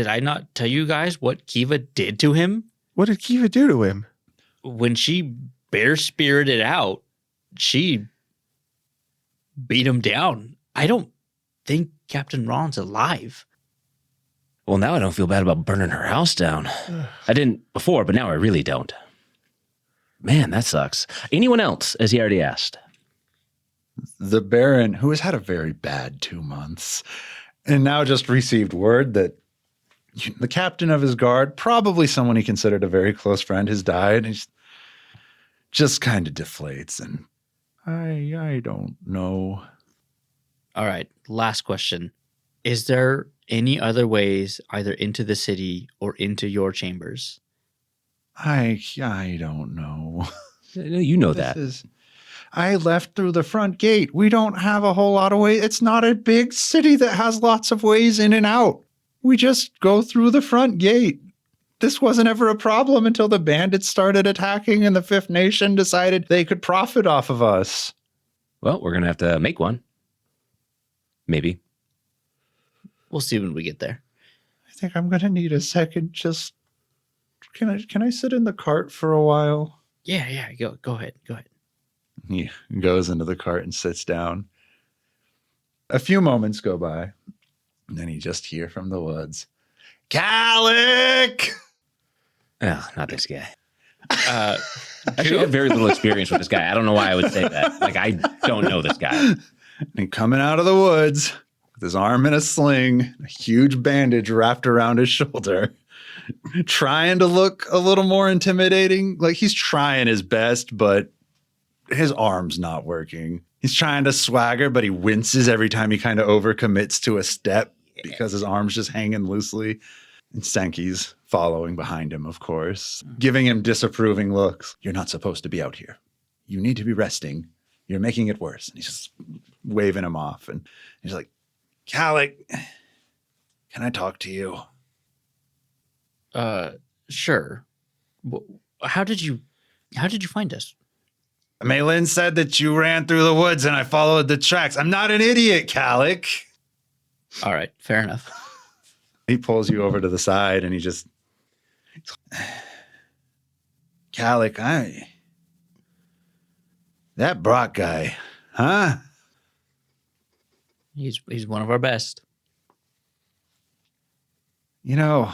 I not tell you guys what Kiva did to him?
What did Kiva do to him?
When she bear spirited out, she beat him down. I don't think Captain Ron's alive.
Well, now I don't feel bad about burning her house down. I didn't before, but now I really don't. Man, that sucks. Anyone else, as he already asked?
The Baron, who has had a very bad 2 months, and now just received word that the captain of his guard, probably someone he considered a very close friend, has died. And he's just kind of deflates, and I don't know.
All right, last question. Is there any other ways either into the city or into your chambers?
I don't know.
You know that.
I left through the front gate. We don't have a whole lot of ways. It's not a big city that has lots of ways in and out. We just go through the front gate. This wasn't ever a problem until the bandits started attacking and the Fifth Nation decided they could profit off of us.
Well, we're going to have to make one. Maybe.
We'll see when we get there.
I think I'm going to need a second. Just can I sit in the cart for a while?
Yeah, go ahead.
He goes into the cart and sits down. A few moments go by, and then you just hear from the woods, Kallik!
Oh, not this guy. Actually, I have very little experience with this guy. I don't know why I would say that. Like, I don't know this guy.
And coming out of the woods with his arm in a sling, a huge bandage wrapped around his shoulder, trying to look a little more intimidating. Like, he's trying his best, but his arm's not working. He's trying to swagger, but he winces every time he kind of overcommits to a step because his arm's just hanging loosely. And Senki's following behind him, of course, giving him disapproving looks. You're not supposed to be out here. You need to be resting. You're making it worse. And he's just waving him off. And he's like, Kallik, can I talk to you?
Sure. How did you find us?
Maylin said that you ran through the woods and I followed the tracks. I'm not an idiot, Kallik.
All right, fair enough.
He pulls you over to the side and he just, Kallik, that Brock guy, huh?
He's one of our best.
You know,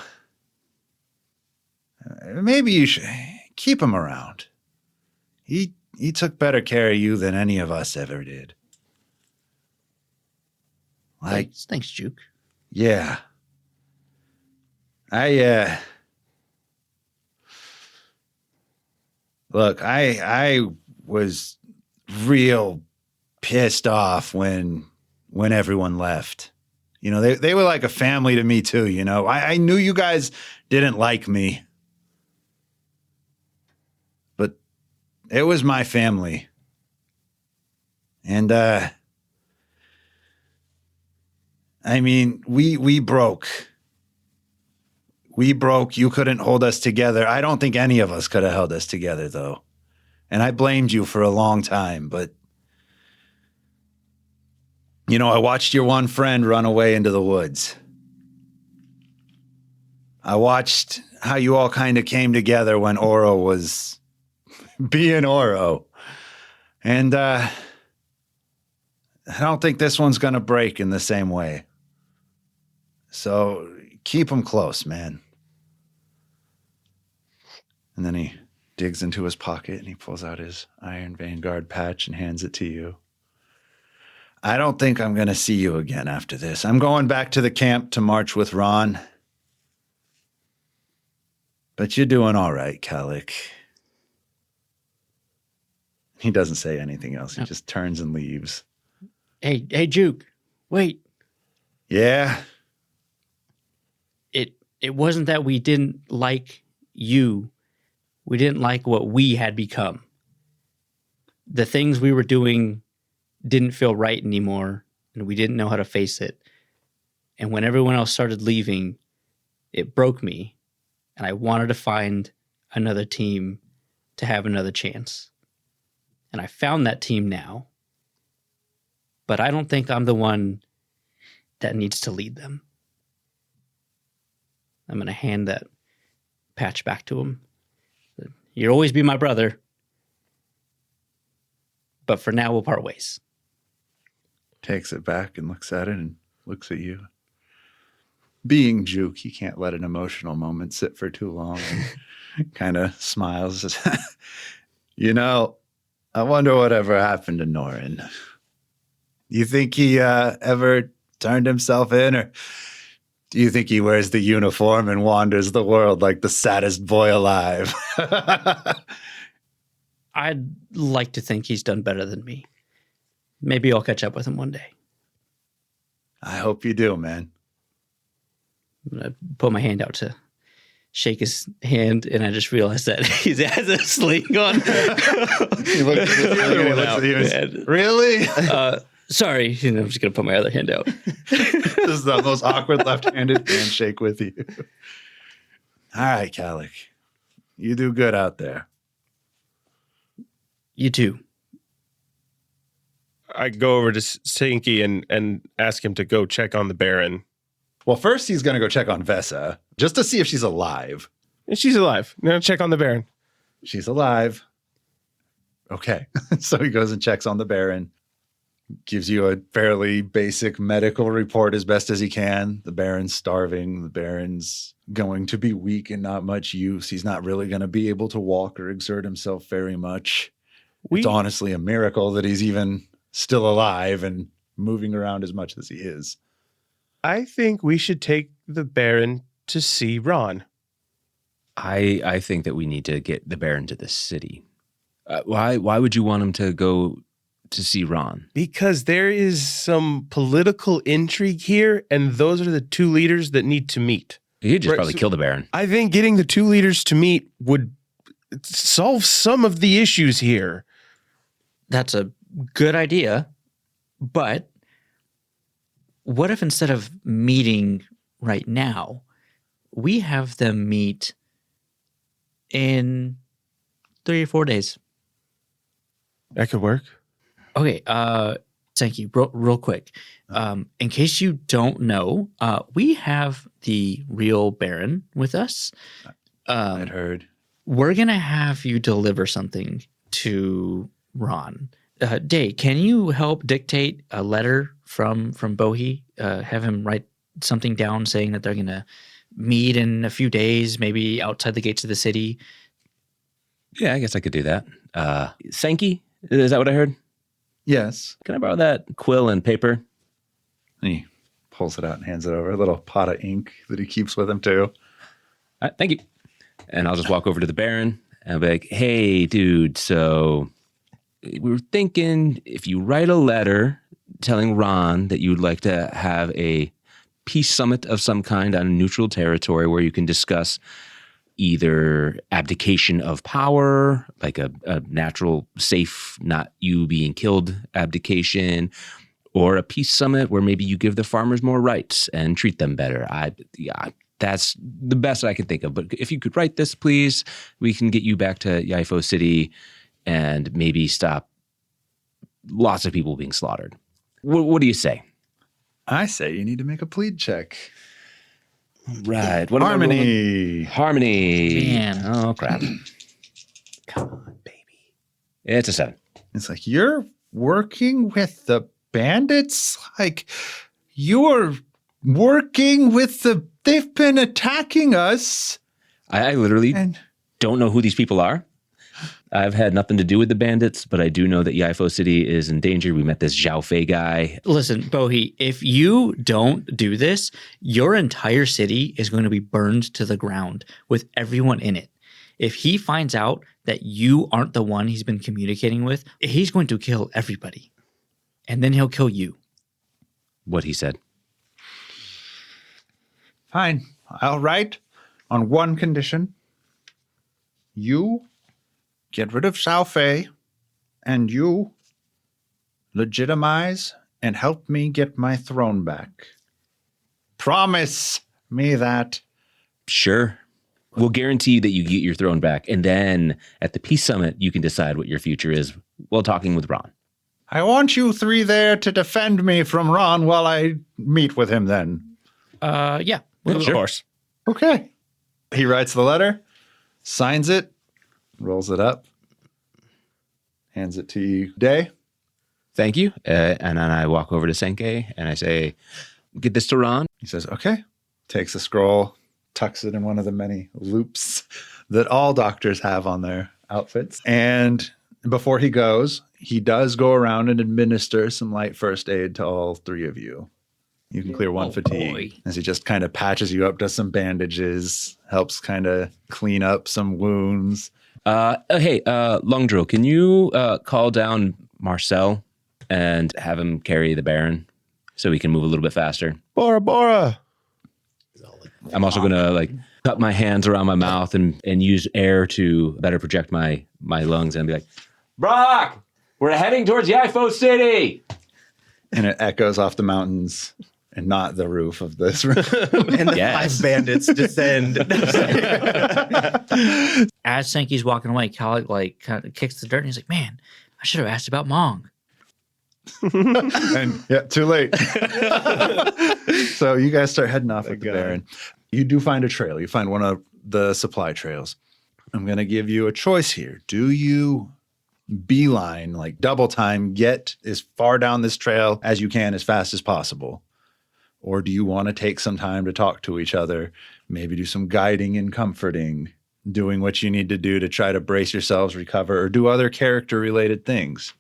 maybe you should keep him around. He took better care of you than any of us ever did. Like,
Thanks, Juke.
yeah. Look, I was real pissed off when everyone left. You know, they were like a family to me too, you know. I knew you guys didn't like me. But it was my family. And I mean, we broke. We broke. You couldn't hold us together. I don't think any of us could have held us together, though. And I blamed you for a long time. But, you know, I watched your one friend run away into the woods. I watched how you all kind of came together when Oro was being Oro. And I don't think this one's going to break in the same way. So keep them close, man. And then he digs into his pocket and he pulls out his Iron Vanguard patch and hands it to you. I don't think I'm going to see you again after this. I'm going back to the camp to march with Ron. But you're doing all right, Kallik. He doesn't say anything else. He just turns and leaves.
Hey, Juke, wait.
Yeah?
It wasn't that we didn't like you. We didn't like what we had become. The things we were doing didn't feel right anymore, and we didn't know how to face it. And when everyone else started leaving, it broke me, and I wanted to find another team to have another chance. And I found that team now, but I don't think I'm the one that needs to lead them. I'm going to hand that patch back to him. You'll always be my brother, but for now we'll part ways.
Takes it back and looks at it and looks at you. Being Juke, he can't let an emotional moment sit for too long and kind of smiles. You know, I wonder whatever happened to Norin. You think he ever turned himself in, or do you think he wears the uniform and wanders the world like the saddest boy alive?
I'd like to think he's done better than me. Maybe I'll catch up with him one day.
I hope you do, man.
I'm going to put my hand out to shake his hand, and I just realized that he has a sling on.
He looks at you and really?
Sorry, I'm just going to put my other hand out.
This is the most awkward left-handed handshake with you. All right, Kallik. You do good out there.
You too.
I go over to Sinky and ask him to go check on the Baron.
Well, first he's going to go check on Vessa, just to see if she's alive.
And she's alive. Now check on the Baron.
She's alive. Okay. So he goes and checks on the Baron. Gives you a fairly basic medical report as best as he can. The Baron's starving. The Baron's going to be weak and not much use. He's not really going to be able to walk or exert himself very much. It's honestly a miracle that he's even still alive and moving around as much as he is.
I think we should take the Baron to see Ron.
I think that we need to get the Baron to the city. Why would you want him to go to see Ron?
Because there is some political intrigue here, and those are the two leaders that need to meet.
He'd just probably kill the Baron.
I think getting the two leaders to meet would solve some of the issues here.
That's a good idea, but what if instead of meeting right now, we have them meet in 3 or 4 days?
That could work.
Okay, thank you. Real quick. In case you don't know, we have the real Baron with us.
I'd heard.
We're going to have you deliver something to Ron. Dae, can you help dictate a letter from Bohi? Have him write something down saying that they're going to meet in a few days, maybe outside the gates of the city.
Yeah, I guess I could do that. Sankey, is that what I heard?
Yes.
Can I borrow that quill and paper?
He pulls it out and hands it over. A little pot of ink that he keeps with him too.
All right, thank you. And I'll just walk over to the Baron and be like, hey, dude, so we were thinking if you write a letter telling Ron that you would like to have a peace summit of some kind on neutral territory where you can discuss either abdication of power, like a natural, safe, not you being killed abdication, or a peace summit where maybe you give the farmers more rights and treat them better. That's the best I can think of. But if you could write this, please, we can get you back to Yaifo City and maybe stop lots of people being slaughtered. What do you say?
I say you need to make a plead check.
Right. What am I rolling?
Harmony.
Harmony.
Man.
Oh, crap. Come on, baby. It's a 7.
It's like, you're working with the bandits? Like, you're working with they've been attacking us.
I literally
And
don't know who these people are. I've had nothing to do with the bandits, but I do know that Yaifo City is in danger. We met this Zhao Fei guy.
Listen, Bohi, if you don't do this, your entire city is going to be burned to the ground with everyone in it. If he finds out that you aren't the one he's been communicating with, he's going to kill everybody. And then he'll kill you.
What he said.
fine, I'll write on one condition. You get rid of Xiao Fei, and you legitimize and help me get my throne back. Promise me that.
Sure. We'll guarantee that you get your throne back. And then at the Peace Summit, you can decide what your future is while talking with Ron.
I want you three there to defend me from Ron while I meet with him then.
Yeah.
Of course.
Okay. He writes the letter, signs it, rolls it up, hands it to you, Dae.
Thank you. And then I walk over to Senkei and I say, get this to Ron.
He says, okay. Takes a scroll, tucks it in one of the many loops that all doctors have on their outfits. And before he goes, he does go around and administer some light first aid to all three of you. You can clear one fatigue
boy.
as he just kind of patches you up, does some bandages, helps kind of clean up some wounds.
Hey, Lungdrol, can you call down Marcel and have him carry the Baron so we can move a little bit faster?
Bora Bora.
I'm also going to cut my hands around my mouth and use air to better project my lungs and be like, Brock, we're heading towards Yaifo City.
And it echoes off the mountains and not the roof of this room.
And the
Yes.
5 bandits descend.
As Sankey's walking away, Kallik kind of kicks the dirt and he's like, man, I should have asked about Mong.
And yeah, too late. So you guys start heading off with the Baron. You do find a trail. You find one of the supply trails. I'm going to give you a choice here. Do you beeline, like double time, get as far down this trail as you can as fast as possible? Or do you want to take some time to talk to each other, maybe do some guiding and comforting, doing what you need to do to try to brace yourselves, recover, or do other character-related things?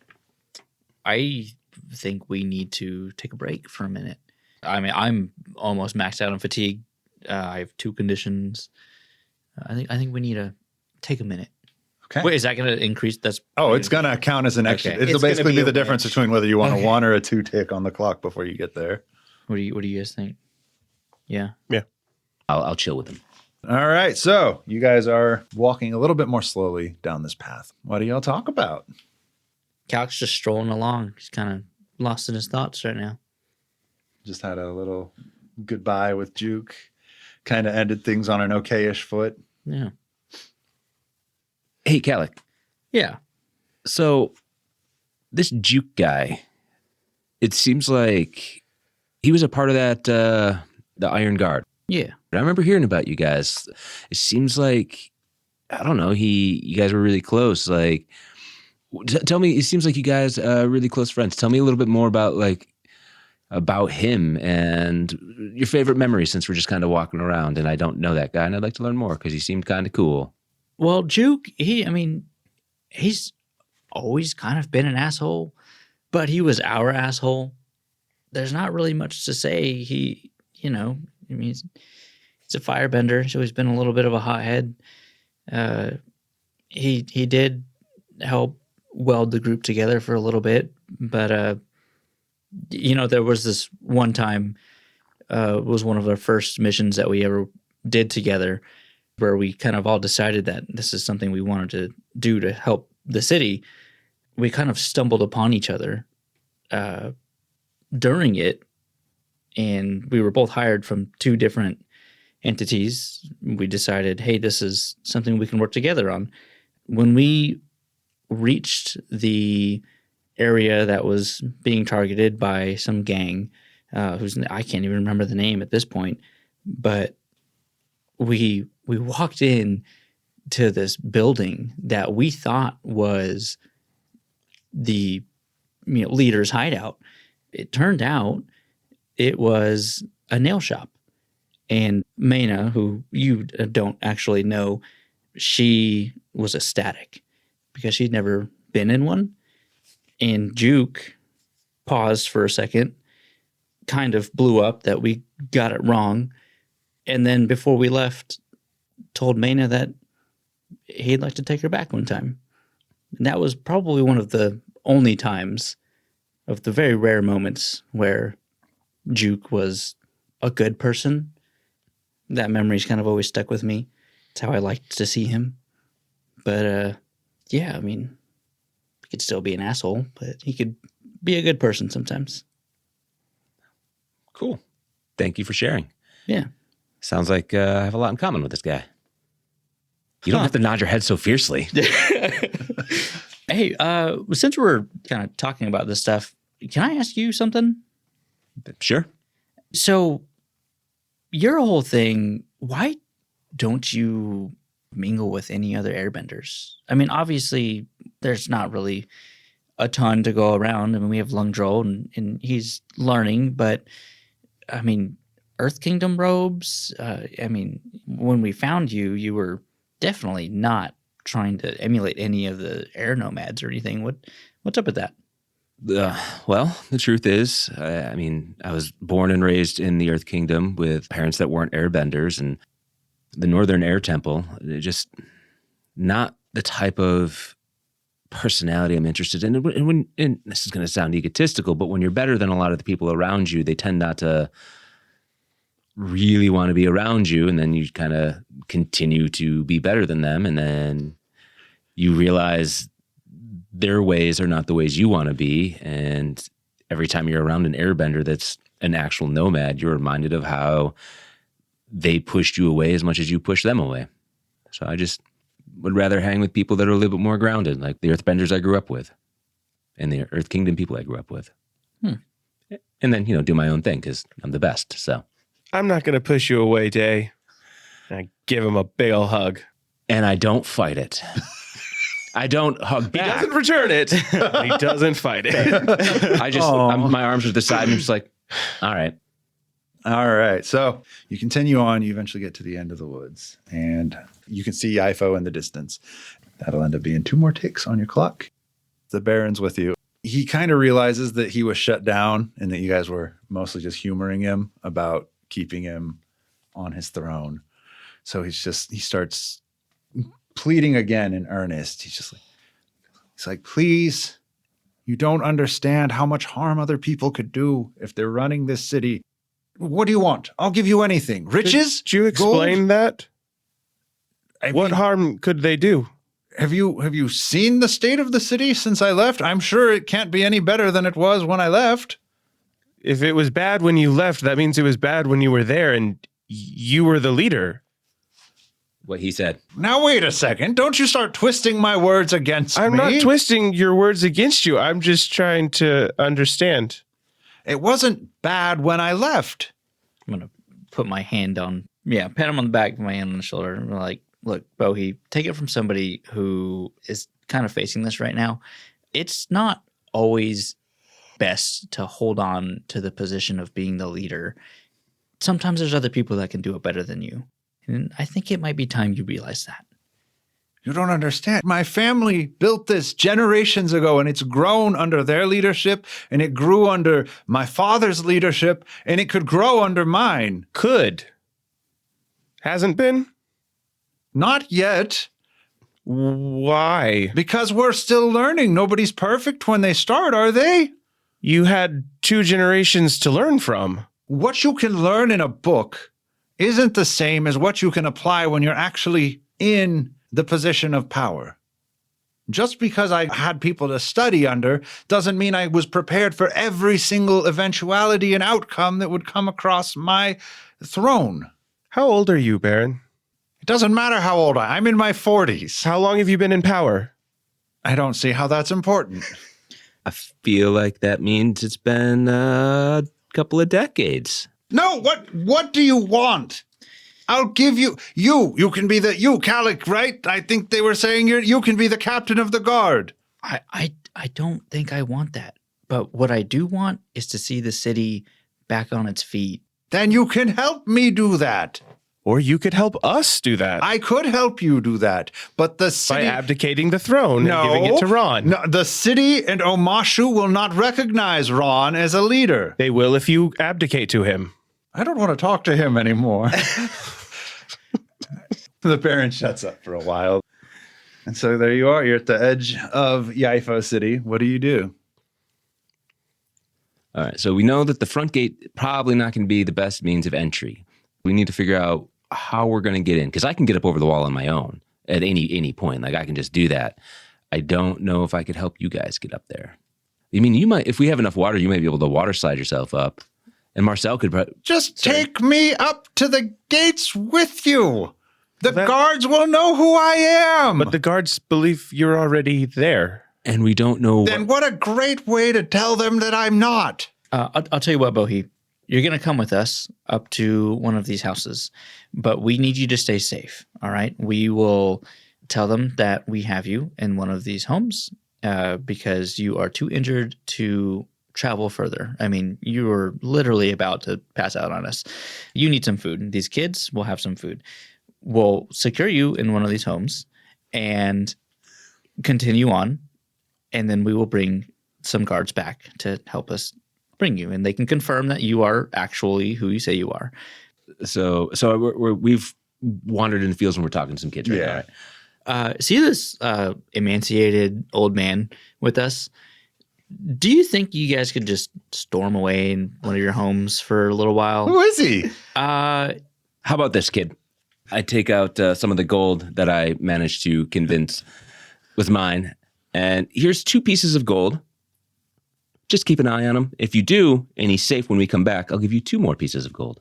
I think we need to take a break for a minute. I mean, I'm almost maxed out on fatigue. I have 2 conditions. I think we need to take a minute.
Okay.
Wait, is that going to increase?
It's going to count as an extra.
Okay.
It'll
It's gonna
basically
be
be
a
the difference between whether you want a
Okay.
1 or a 2 tick on the clock before you get there.
What do you guys think? Yeah.
I'll chill with him.
All right. So you guys are walking a little bit more slowly down this path. What do y'all talk about?
Kallik's just strolling along. He's kind of lost in his thoughts right now.
Just had a little goodbye with Juke. Kind of ended things on an okayish foot.
Yeah.
Hey, Kallik.
Yeah.
So this Juke guy, it seems like he was a part of that, the Iron Guard.
Yeah.
I remember hearing about you guys. It seems like, I don't know, you guys were really close. Like, tell me, it seems like you guys are really close friends. Tell me a little bit more about him and your favorite memories, since we're just kind of walking around and I don't know that guy and I'd like to learn more because he seemed kind of cool.
Well, Juke, he's always kind of been an asshole, but he was our asshole there's not really much to say. He, I mean, he's a firebender, so he's been a little bit of a hothead. He did help weld the group together for a little bit, but there was this one time, was one of our first missions that we ever did together, where we kind of all decided that this is something we wanted to do to help the city. We kind of stumbled upon each other during it, and we were both hired from two different entities. We decided, hey, this is something we can work together on. When we reached the area that was being targeted by some gang, whose I can't even remember the name at this point, but we walked in to this building that we thought was the leader's hideout. It turned out it was a nail shop. And Mena, who you don't actually know, she was ecstatic because she'd never been in one. And Juke paused for a second, kind of blew up that we got it wrong. And then before we left, told Mena that he'd like to take her back one time. And that was probably one of the only times, of the very rare moments, where Juke was a good person. That memory's kind of always stuck with me. It's how I liked to see him. But yeah, I mean, he could still be an asshole, but he could be a good person sometimes.
Cool. Thank you for sharing.
Yeah.
Sounds like I have a lot in common with this guy. You don't have to nod your head so fiercely.
Hey, since we're kind of talking about this stuff, can I ask you something?
Sure.
So, your whole thing, why don't you mingle with any other airbenders? I mean, obviously, there's not really a ton to go around. I mean, we have Lungdrol, and he's learning, but, I mean, Earth Kingdom robes, I mean, when we found you, you were definitely not trying to emulate any of the air nomads or anything. What's up with that?
Well, the truth is, I mean, I was born and raised in the Earth Kingdom with parents that weren't airbenders, and the Northern Air Temple, just not the type of personality I'm interested in. And this is going to sound egotistical, but when you're better than a lot of the people around you, they tend not to really want to be around you, and then you kind of continue to be better than them, and then you realize their ways are not the ways you want to be. And every time you're around an airbender that's an actual nomad, you're reminded of how they pushed you away as much as you pushed them away. So I just would rather hang with people that are a little bit more grounded, like the earthbenders I grew up with and the Earth Kingdom people I grew up with. And then, do my own thing because I'm the best. So
I'm not going to push you away, Dae. I give him a big ol' hug.
And I don't fight it. I don't hug
He
back.
doesn't return it. He doesn't fight it.
I just, my arms are to the side and I'm just like, all right.
All right. So you continue on. You eventually get to the end of the woods, and you can see Yifo in the distance. That'll end up being 2 more ticks on your clock. The Baron's with you. He kind of realizes that he was shut down and that you guys were mostly just humoring him about keeping him on his throne. So he starts pleading again in earnest. He's like, please, you don't understand how much harm other people could do if they're running this city. What do you want? I'll give you anything. Riches?
Could you explain
Gold?
that?
mean,
What harm could they do?
Have you seen the state of the city since I left? I'm sure it can't be any better than it was when I left.
If it was bad when you left, that means it was bad when you were there and you were the leader.
What he said.
Now, wait a second. Don't you start twisting my words against me.
I'm not twisting your words against you. I'm just trying to understand.
It wasn't bad when I left.
I'm going to put my hand on, pat him on the back, my hand on the shoulder. And like, look, Bohi, take it from somebody who is kind of facing this right now. It's not always best to hold on to the position of being the leader. Sometimes there's other people that can do it better than you. And I think it might be time you realize that.
You don't understand. My family built this generations ago, and it's grown under their leadership, and it grew under my father's leadership, and it could grow under mine.
Could. Hasn't been?
Not yet,
Why?
because we're still learning. Nobody's perfect when they start, are they?
You had 2 generations to learn from.
What you can learn in a book isn't the same as what you can apply when you're actually in the position of power. Just because I had people to study under doesn't mean I was prepared for every single eventuality and outcome that would come across my throne.
How old are you, Baron?
It doesn't matter how old I'm in my 40s.
How long have you been in power?
I don't see how that's important.
I feel like that means it's been a couple of decades.
No, what do you want? I'll give you can be you, Kallik, right? I think they were saying you can be the captain of the guard.
I don't think I want that. But what I do want is to see the city back on its feet.
Then you can help me do that.
Or you could help us do that
I could help you do that, but the
by
city...
abdicating the throne and giving it to Ron.
No, the city and Omashu will not recognize Ron as a leader.
They will if you abdicate to him.
I don't want to talk to him anymore. The Baron shuts up for a while. And so there you are. You're at the edge of Yaifo City. What do you do?
All right, so we know that the front gate probably not going to be the best means of entry. We need to figure out how we're going to get in, because I can get up over the wall on my own at any point. Like, I can just do that. I don't know if I could help you guys get up there. I mean, you might, if we have enough water, you might be able to water slide yourself up. And Marcel could
Just take me up to the gates with you. The guards will know who I am.
But the guards believe you're already there.
And we don't know.
Then what a great way to tell them that I'm not.
I'll tell you what, Bohi. You're going to come with us up to one of these houses, but we need you to stay safe, all right? We will tell them that we have you in one of these homes because you are too injured to travel further. I mean, you are literally about to pass out on us. You need some food. These kids will have some food. We'll secure you in one of these homes and continue on, and then we will bring some guards back to help us bring you, and they can confirm that you are actually who you say you are.
So we've wandered in the fields and we're talking to some kids right now. Right?
See this emaciated old man with us? Do you think you guys could just storm away in one of your homes for a little while?
Who is he?
How about this, kid? I take out some of the gold that I managed to convince with mine, and here's 2 pieces of gold. Just keep an eye on him. If you do, and he's safe when we come back, I'll give you 2 more pieces of gold.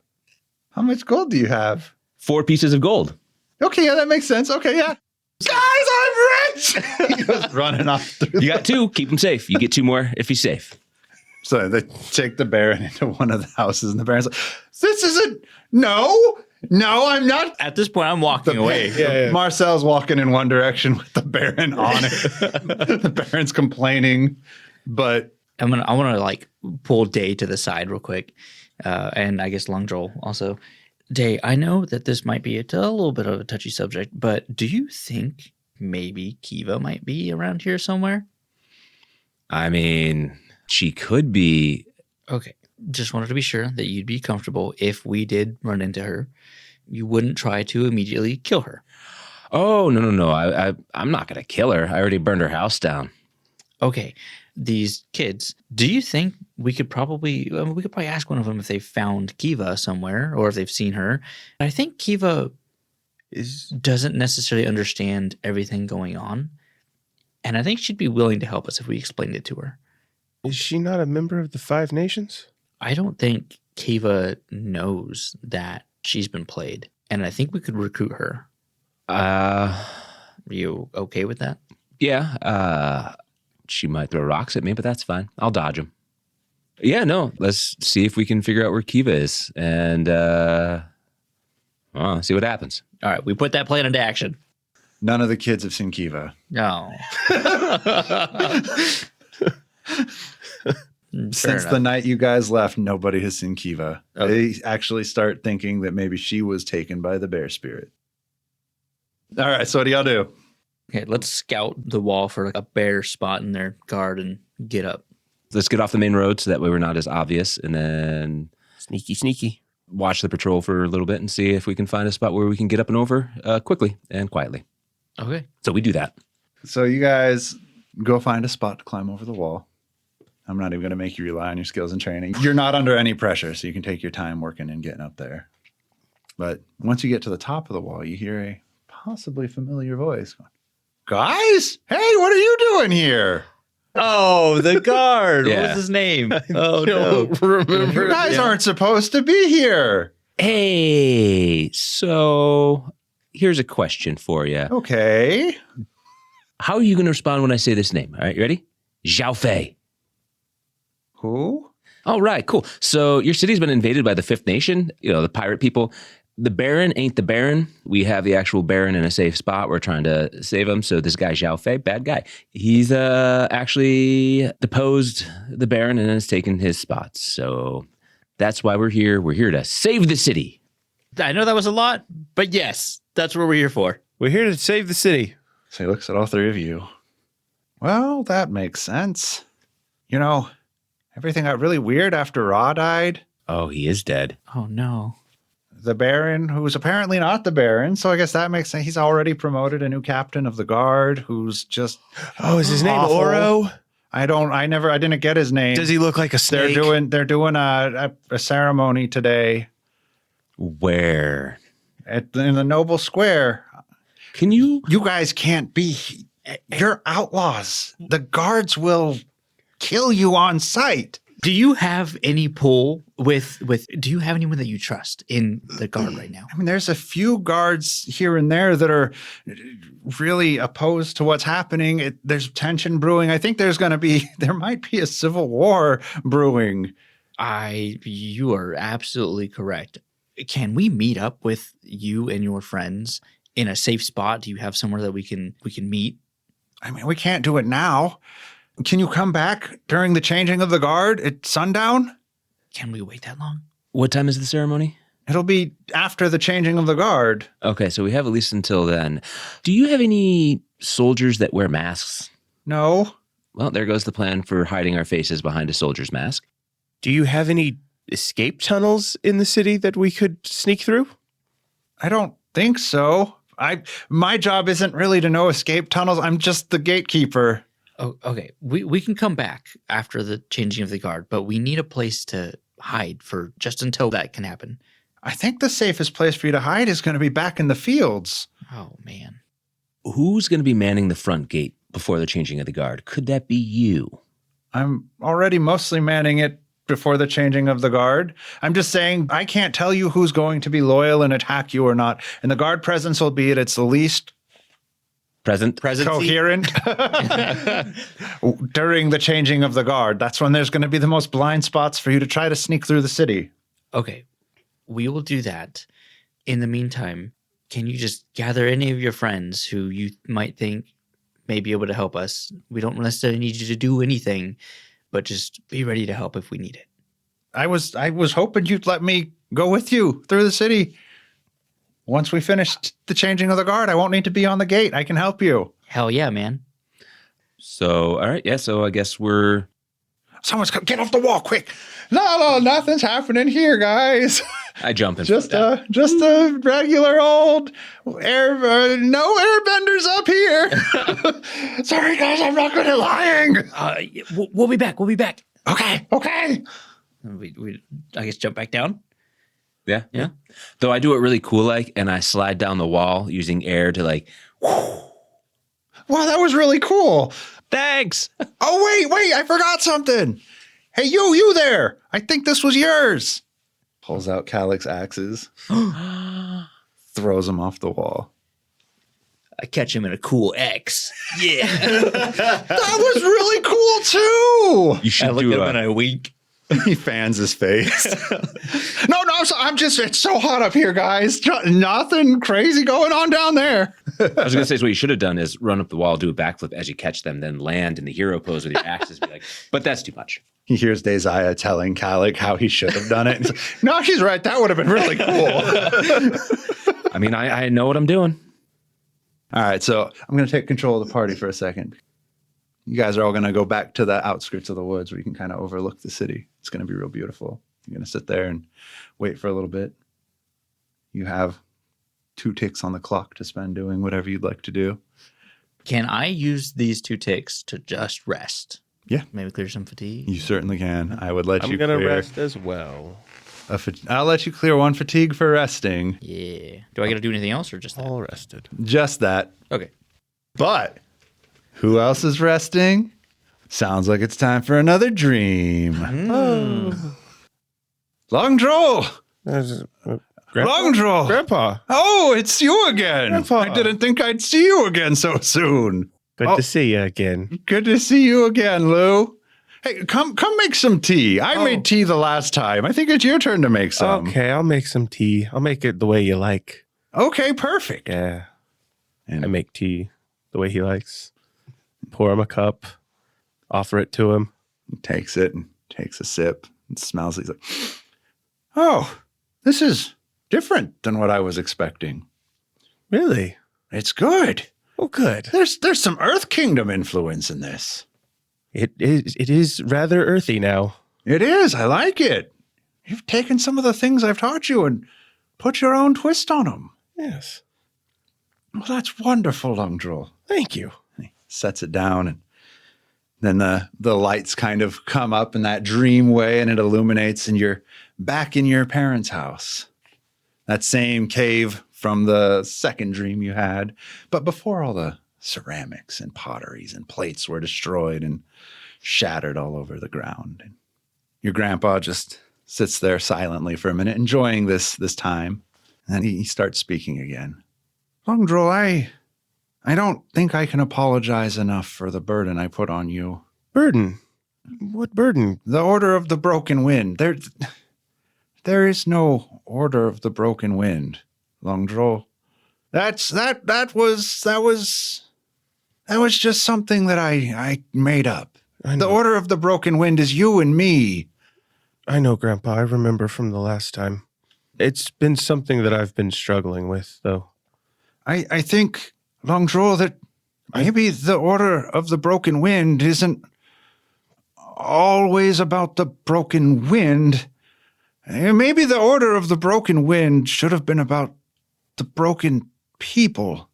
How much gold do you have?
4 pieces of gold.
Okay, yeah, that makes sense. Okay, yeah. Guys, I'm rich! He goes running off through
You got 2. Keep him safe. You get 2 more if he's safe.
So they take the Baron into one of the houses, and the Baron's like, this isn't... No, I'm not...
At this point, I'm walking away.
Yeah.
Marcel's walking in one direction with the Baron on it. The Baron's complaining, but...
I want to like pull Dae to the side real quick, and I guess Lungdrol also. Dae, I know that this might be a little bit of a touchy subject, but do you think maybe Kiva might be around here somewhere?
I mean, she could be.
Okay, just wanted to be sure that you'd be comfortable if we did run into her. You wouldn't try to immediately kill her.
Oh, no. I'm not going to kill her. I already burned her house down.
Okay. These kids, do you think we could probably ask one of them if they found Kiva somewhere or if they've seen her? I think Kiva doesn't necessarily understand everything going on, and I think she'd be willing to help us if we explained it to her.
Is she not a member of the 5 Nations?
I don't think Kiva knows that she's been played, and I think we could recruit her. Are you okay with that?
Yeah. She might throw rocks at me, but that's fine. I'll dodge them. Yeah, no. Let's see if we can figure out where Kiva is and see what happens.
All right, we put that plan into action.
None of the kids have seen Kiva.
No.
Since the night you guys left, nobody has seen Kiva.
Okay.
They actually start thinking that maybe she was taken by the bear spirit. All right, so what do y'all do?
Okay, let's scout the wall for like a bare spot in their guard and get up.
Let's get off the main road so that way we're not as obvious, and then
Sneaky.
watch the patrol for a little bit and see if we can find a spot where we can get up and over quickly and quietly.
Okay.
So we do that.
So you guys go find a spot to climb over the wall. I'm not even going to make you rely on your skills and training. You're not under any pressure, so you can take your time working and getting up there. But once you get to the top of the wall, you hear a possibly familiar voice going, "Guys, hey, what are you doing here?
Oh, the guard. What
Yeah.
was his name? Oh, no.
Remember?
You guys aren't supposed to be here."
Hey, so here's a question for you.
Okay.
How are you going to respond when I say this name? All right, you ready? Zhao Fei.
Who?
All right, cool. So your city's been invaded by the Fifth Nation, the pirate people. The Baron ain't the Baron. We have the actual Baron in a safe spot. We're trying to save him. So this guy, Zhao Fei, bad guy. He's actually deposed the Baron and has taken his spots. So that's why we're here. We're here to save the city.
I know that was a lot, but yes, that's what we're here for.
We're here to save the city.
So he looks at all three of you. Well, that makes sense. Everything got really weird after Ra died.
Oh, he is dead.
Oh, no.
The Baron, who's apparently not the Baron, so I guess that makes sense. He's already promoted a new captain of the guard who's just
Oh, is his name
awful.
Oro?
I didn't get his name.
Does he look like a snake?
They're doing a ceremony today
Where?
in the Noble Square.
Can you?
You guys can't be. You're outlaws. The guards will kill you on sight.
Do you have any pull do you have anyone that you trust in the guard right now?
I mean, there's a few guards here and there that are really opposed to what's happening. There's tension brewing. I think there might be a civil war brewing.
You are absolutely correct. Can we meet up with you and your friends in a safe spot? Do you have somewhere that we can meet?
I mean, we can't do it now. Can you come back during the changing of the guard at sundown?
Can we wait that long?
What time is the ceremony?
It'll be after the changing of the guard.
Okay, so we have at least until then. Do you have any soldiers that wear masks?
No.
Well, there goes the plan for hiding our faces behind a soldier's mask.
Do you have any escape tunnels in the city that we could sneak through?
I don't think so. My job isn't really to know escape tunnels. I'm just the gatekeeper.
Oh, okay. We can come back after the changing of the guard, but we need a place to hide for just until that can happen.
I think the safest place for you to hide is going to be back in the fields.
Oh, man.
Who's going to be manning the front gate before the changing of the guard? Could that be you?
I'm already mostly manning it before the changing of the guard. I'm just saying I can't tell you who's going to be loyal and attack you or not. And the guard presence will be at its least
Present?
coherent during the changing of the guard. That's when there's going to be the most blind spots for you to try to sneak through the city.
Okay. We will do that. In the meantime, can you just gather any of your friends who you might think may be able to help us? We don't necessarily need you to do anything, but just be ready to help if we need it.
I was hoping you'd let me go with you through the city. Once we finish the changing of the guard, I won't need to be on the gate. I can help you.
Hell yeah, man.
So, all right. Yeah, so I guess we're...
Someone's come, get off the wall, quick. No, nothing's happening here, guys.
I jump in.
Just a regular old no airbenders up here. Sorry, guys, I'm not good at lying.
We'll be back. We'll be back.
Okay.
We I guess jump back down.
Yeah.
Yeah.
Though I do it really cool, and I slide down the wall using air to
Wow, that was really cool.
thanks.
Oh, wait, I forgot something. Hey, you there. I think this was yours. Pulls out Kallik's axes. Throws them off the wall.
I catch him in a cool X. Yeah.
That was really cool, too.
You should
I look
do
at him
a-
and I wink.
He fans his face. No, it's so hot up here, guys. Nothing crazy going on down there.
I was going to say, so what you should have done is run up the wall, do a backflip as you catch them, then land in the hero pose with your axes. But that's too much.
He hears Dae Zaya telling Kallik how he should have done it. He's like, no, she's right. That would have been really cool.
I mean, I know what I'm doing.
All right, so I'm going to take control of the party for a second. You guys are all going to go back to the outskirts of the woods where you can kind of overlook the city. It's going to be real beautiful. You're going to sit there and wait for a little bit. You have 2 ticks on the clock to spend doing whatever you'd like to do.
Can I use these 2 ticks to just rest?
Yeah.
Maybe clear some fatigue?
You certainly can. I would let
I'm
you
going to
clear
rest as well.
I'll let you clear 1 fatigue for resting.
Yeah. Do I got to do anything else or just that?
All rested.
Just that.
Okay.
But who else is resting? Sounds like it's time for another dream. Lungdrol! Lungdrol!
Grandpa,
Oh, it's you again.
Grandpa.
I didn't think I'd see you again so soon.
good to see you again.
Good to see you again, Lou. Hey, come make some tea. I made tea the last time. I think it's your turn to make some.
Okay, I'll make some tea. I'll make it the way you like.
Okay, perfect.
Yeah.
And
I make tea the way he likes. Pour him a cup, offer it to him.
he takes it and takes a sip and smells it. He's like, oh, this is different than what I was expecting.
Really?
It's good.
Oh, good.
There's some Earth Kingdom influence in this.
It is rather earthy now.
It is. I like it. You've taken some of the things I've taught you and put your own twist on them.
Yes.
Well, that's wonderful, Lungdrol.
Thank you.
He sets it down, and then the lights kind of come up in that dream way, and it illuminates, and you're back in your parents' house. That same cave from the second dream you had, but before all the ceramics and potteries and plates were destroyed and shattered all over the ground. And your grandpa just sits there silently for a minute, enjoying this time. And then he starts speaking again. Lungdrol, I don't think I can apologize enough for the burden I put on you.
Burden? What burden?
The Order of the Broken Wind. There is no Order of the Broken Wind, Lungdrol. That was just something that I made up. The Order of the Broken Wind is you and me.
I know, Grandpa. I remember from the last time. It's been something that I've been struggling with, though.
I think, Lungdrol, that maybe the Order of the Broken Wind isn't always about the broken wind. Maybe the Order of the Broken Wind should have been about the broken people.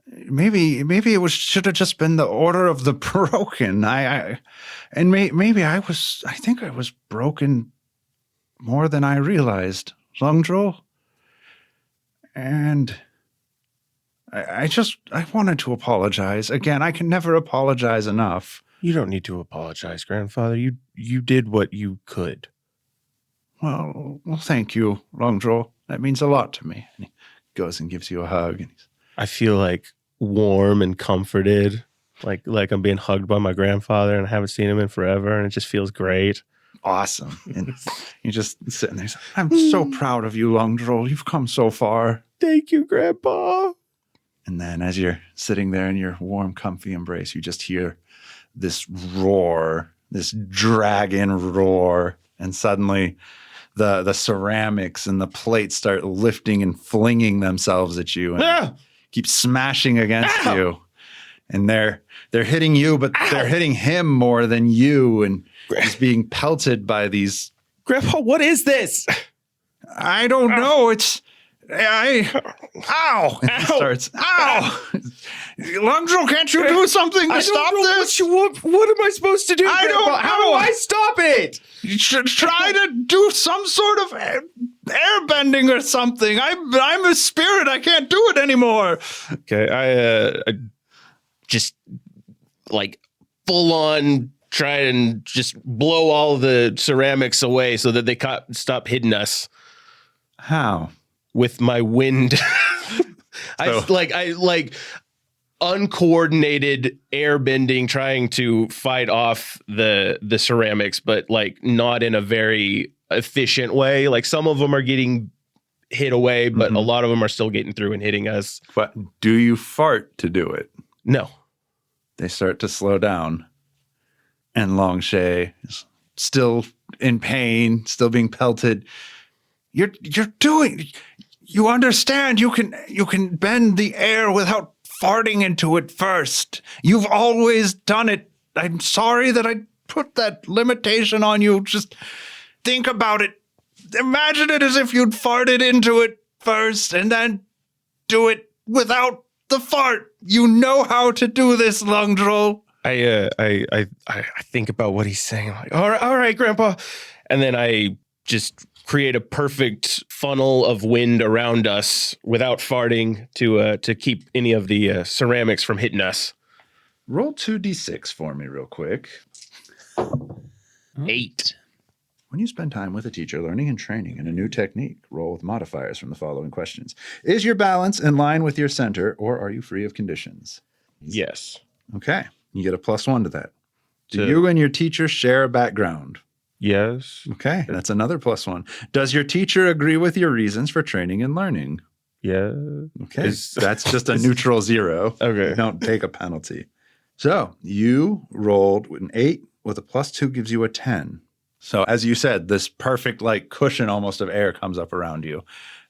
Maybe it should have just been the Order of the Broken. Maybe I think I was broken more than I realized, Lungdrol. And I wanted to apologize. Again, I can never apologize enough.
You don't need to apologize, Grandfather. You did what you could.
Well, thank you, Lungdrol. That means a lot to me. And he goes and gives you a hug. And
I feel like warm and comforted, like I'm being hugged by my grandfather, and I haven't seen him in forever, and it just feels great.
Awesome. And you're just sitting there. I'm so proud of you, Lungdrol. You've come so far.
Thank you, Grandpa.
And then as you're sitting there in your warm, comfy embrace, you just hear this roar, this dragon roar. And suddenly the ceramics and the plates start lifting and flinging themselves at you and keep smashing against you. And they're hitting you, but they're hitting him more than you. And he's being pelted by these.
Grandpa, what is this?
I don't know. Ow! And he starts, ow! Lungdrol, can't you do something to stop this?
What am I supposed to do?
I don't know.
How do I stop it?
You should try to do some sort of airbending or something. I'm a spirit. I can't do it anymore.
Okay, I just like full on try and just blow all the ceramics away so that they stop hitting us.
How?
With my wind. I uncoordinated airbending, trying to fight off the ceramics, but like not in a very efficient way. Like some of them are getting hit away, but a lot of them are still getting through and hitting us.
But do you fart to do it?
No.
They start to slow down. And Longshay is still in pain, still being pelted. You You understand, you can bend the air without farting into it first. You've always done it. I'm sorry that I put that limitation on you. Just think about it. Imagine it as if you'd farted into it first and then do it without the fart. You know how to do this, Lungdrol.
I think about what he's saying. I'm like, all right, Grandpa. And then I just create a perfect funnel of wind around us without farting to keep any of the ceramics from hitting us.
Roll 2d6 for me real quick.
8.
When you spend time with a teacher learning and training in a new technique, roll with modifiers from the following questions. Is your balance in line with your center, or are you free of conditions?
Yes.
Okay. You get a +1 to that. Do
To-
you and your teacher share a background?
Yes.
Okay. That's another +1. Does your teacher agree with your reasons for training and learning?
Yeah.
Okay. That's just a neutral 0.
Okay.
You don't take a penalty. So you rolled with an 8 with a +2 gives you a 10. So as you said, this perfect like cushion almost of air comes up around you.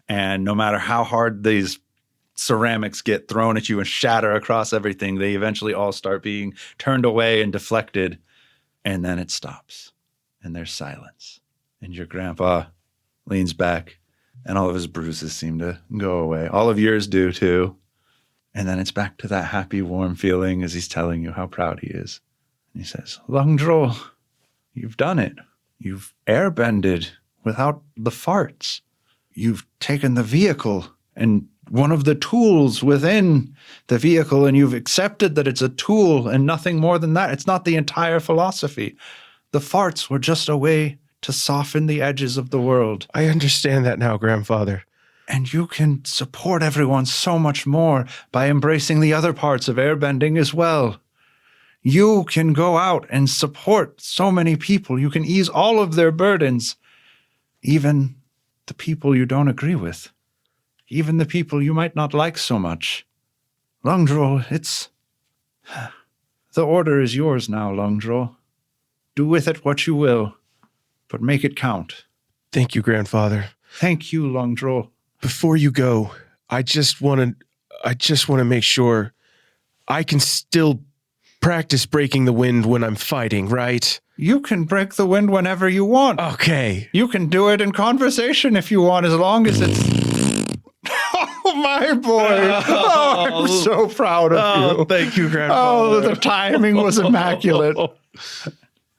And no matter how hard these ceramics get thrown at you and shatter across everything, they eventually all start being turned away and deflected. And then it stops. And there's silence. And your grandpa leans back and all of his bruises seem to go away. All of yours do too. And then it's back to that happy, warm feeling as he's telling you how proud he is. And he says, Lungdrol, you've done it. You've airbended without the farts. You've taken the vehicle and one of the tools within the vehicle, and you've accepted that it's a tool and nothing more than that. It's not the entire philosophy. The farts were just a way to soften the edges of the world.
I understand that now, Grandfather.
And you can support everyone so much more by embracing the other parts of airbending as well. You can go out and support so many people. You can ease all of their burdens, even the people you don't agree with, even the people you might not like so much. Lungdrol, the order is yours now, Lungdrol. Do with it what you will, but make it count.
Thank you, Grandfather.
Thank you, Lungdrol.
Before you go, I just want to make sure I can still practice breaking the wind when I'm fighting, right?
You can break the wind whenever you want.
Okay.
You can do it in conversation if you want, as long as it's... Oh, my boy. Oh, I'm so proud of you.
Thank you,
Oh,
Grandfather.
the timing was immaculate.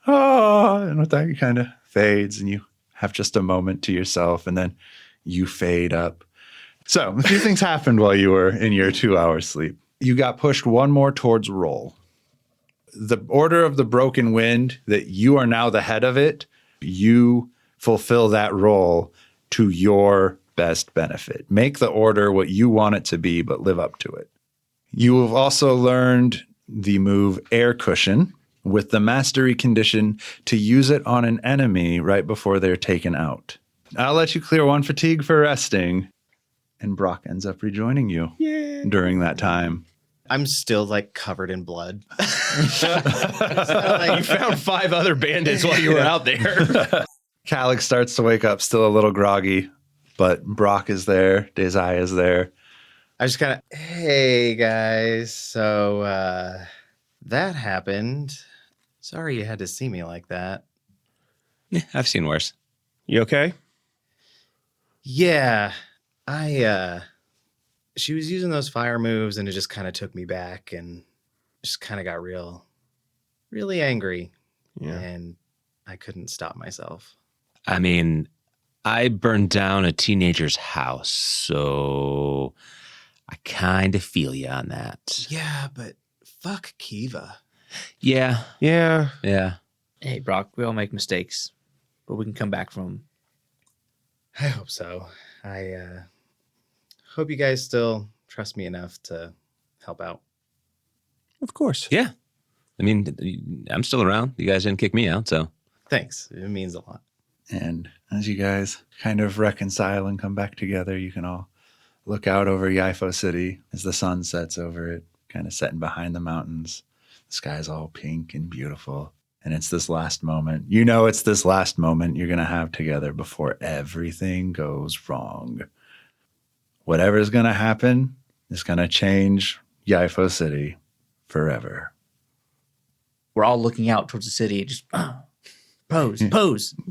Oh, and with that, you kind of fades and you have just a moment to yourself, and then you fade up. So a few things happened while you were in your 2-hour sleep. You got pushed one more towards roll. The order of the broken wind, that you are now the head of it, you fulfill that role to your best benefit. Make the order what you want it to be, but live up to it. You have also learned the move Air Cushion with the mastery condition to use it on an enemy right before they're taken out. I'll let you clear 1 fatigue for resting, and Brock ends up rejoining you during that time.
I'm still like covered in blood.
You found 5 other bandits while you were out there.
Kallik starts to wake up, still a little groggy, but Brock is there. Dae Zaya is there.
I just kind of, hey guys, so that happened. Sorry you had to see me like that.
Yeah, I've seen worse.
You okay?
Yeah, she was using those fire moves and it just kind of took me back and just kind of got really angry.
Yeah.
And I couldn't stop myself.
I mean, I burned down a teenager's house, so I kind of feel you on that.
Yeah, but fuck Kiva.
Yeah,
Yeah.
yeah.
Hey, Brock, we all make mistakes, but we can come back from them.
I hope so. I hope you guys still trust me enough to help out.
Of course.
Yeah. I mean, I'm still around. You guys didn't kick me out, so.
Thanks. It means a lot.
And as you guys kind of reconcile and come back together, you can all look out over Yifo City as the sun sets over it, kind of setting behind the mountains. The sky's all pink and beautiful. And it's this last moment. You know it's this last moment you're going to have together before everything goes wrong. whatever's going to happen is going to change Yaifo City forever.
We're all looking out towards the city. Just pose, anime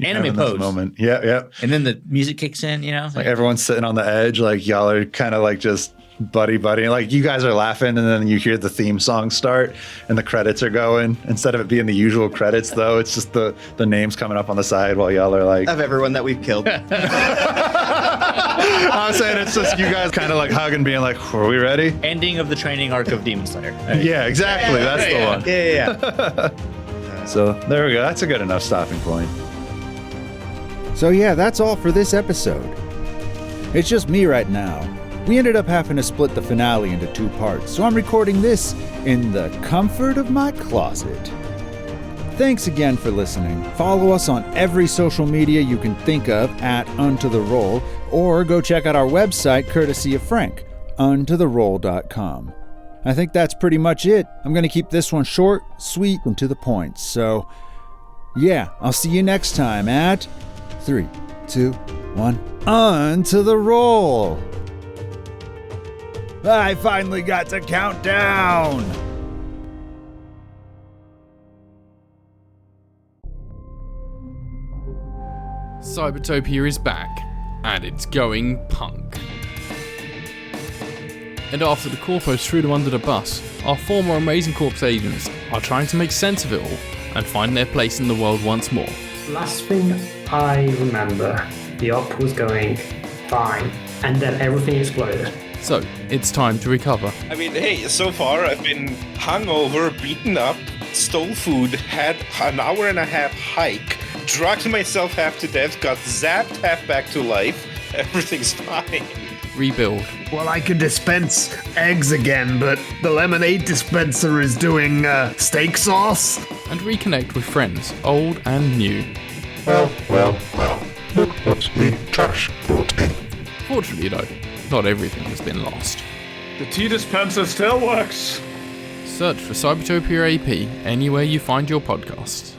Having this
pose.
moment. Yeah.
And then the music kicks in,
Like everyone's sitting on the edge, like y'all are kind of like just buddy. Like you guys are laughing, and then you hear the theme song start, and the credits are going. Instead of it being the usual credits, though, it's just the names coming up on the side while y'all are like.
Of everyone that we've killed.
I'm saying it's just you guys kind of like hugging, being like, "Are we ready?"
ending of the training arc of Demon Slayer.
Yeah, exactly. That's the one.
Yeah.
So there we go. That's a good enough stopping point.
So yeah, that's all for this episode. It's just me right now. We ended up having to split the finale into 2 parts, so I'm recording this in the comfort of my closet. Thanks again for listening. Follow us on every social media you can think of at Unto the Roll, or go check out our website courtesy of Frank, untotheroll.com. I think that's pretty much it. I'm going to keep this one short, sweet, and to the point. So, yeah, I'll see you next time at 3, 2, 1, Unto the Roll! I finally got to count down!
Cybertopia is back, and it's going punk. And after the Corpos threw them under the bus, our former Amazing Corps agents are trying to make sense of it all and find their place in the world once more.
Last thing I remember, the op was going fine, and then everything exploded.
So, it's time to recover.
I mean, hey, so far I've been hungover, beaten up, stole food, had an hour and a half hike, drugged myself half to death, got zapped half back to life. Everything's fine.
Rebuild.
Well, I can dispense eggs again, but the lemonade dispenser is doing steak sauce.
And reconnect with friends, old and new.
Well, look what the trash brought in.
Fortunately though, not everything has been lost.
The tea dispenser still works.
Search for Cybertopia AP anywhere you find your podcasts.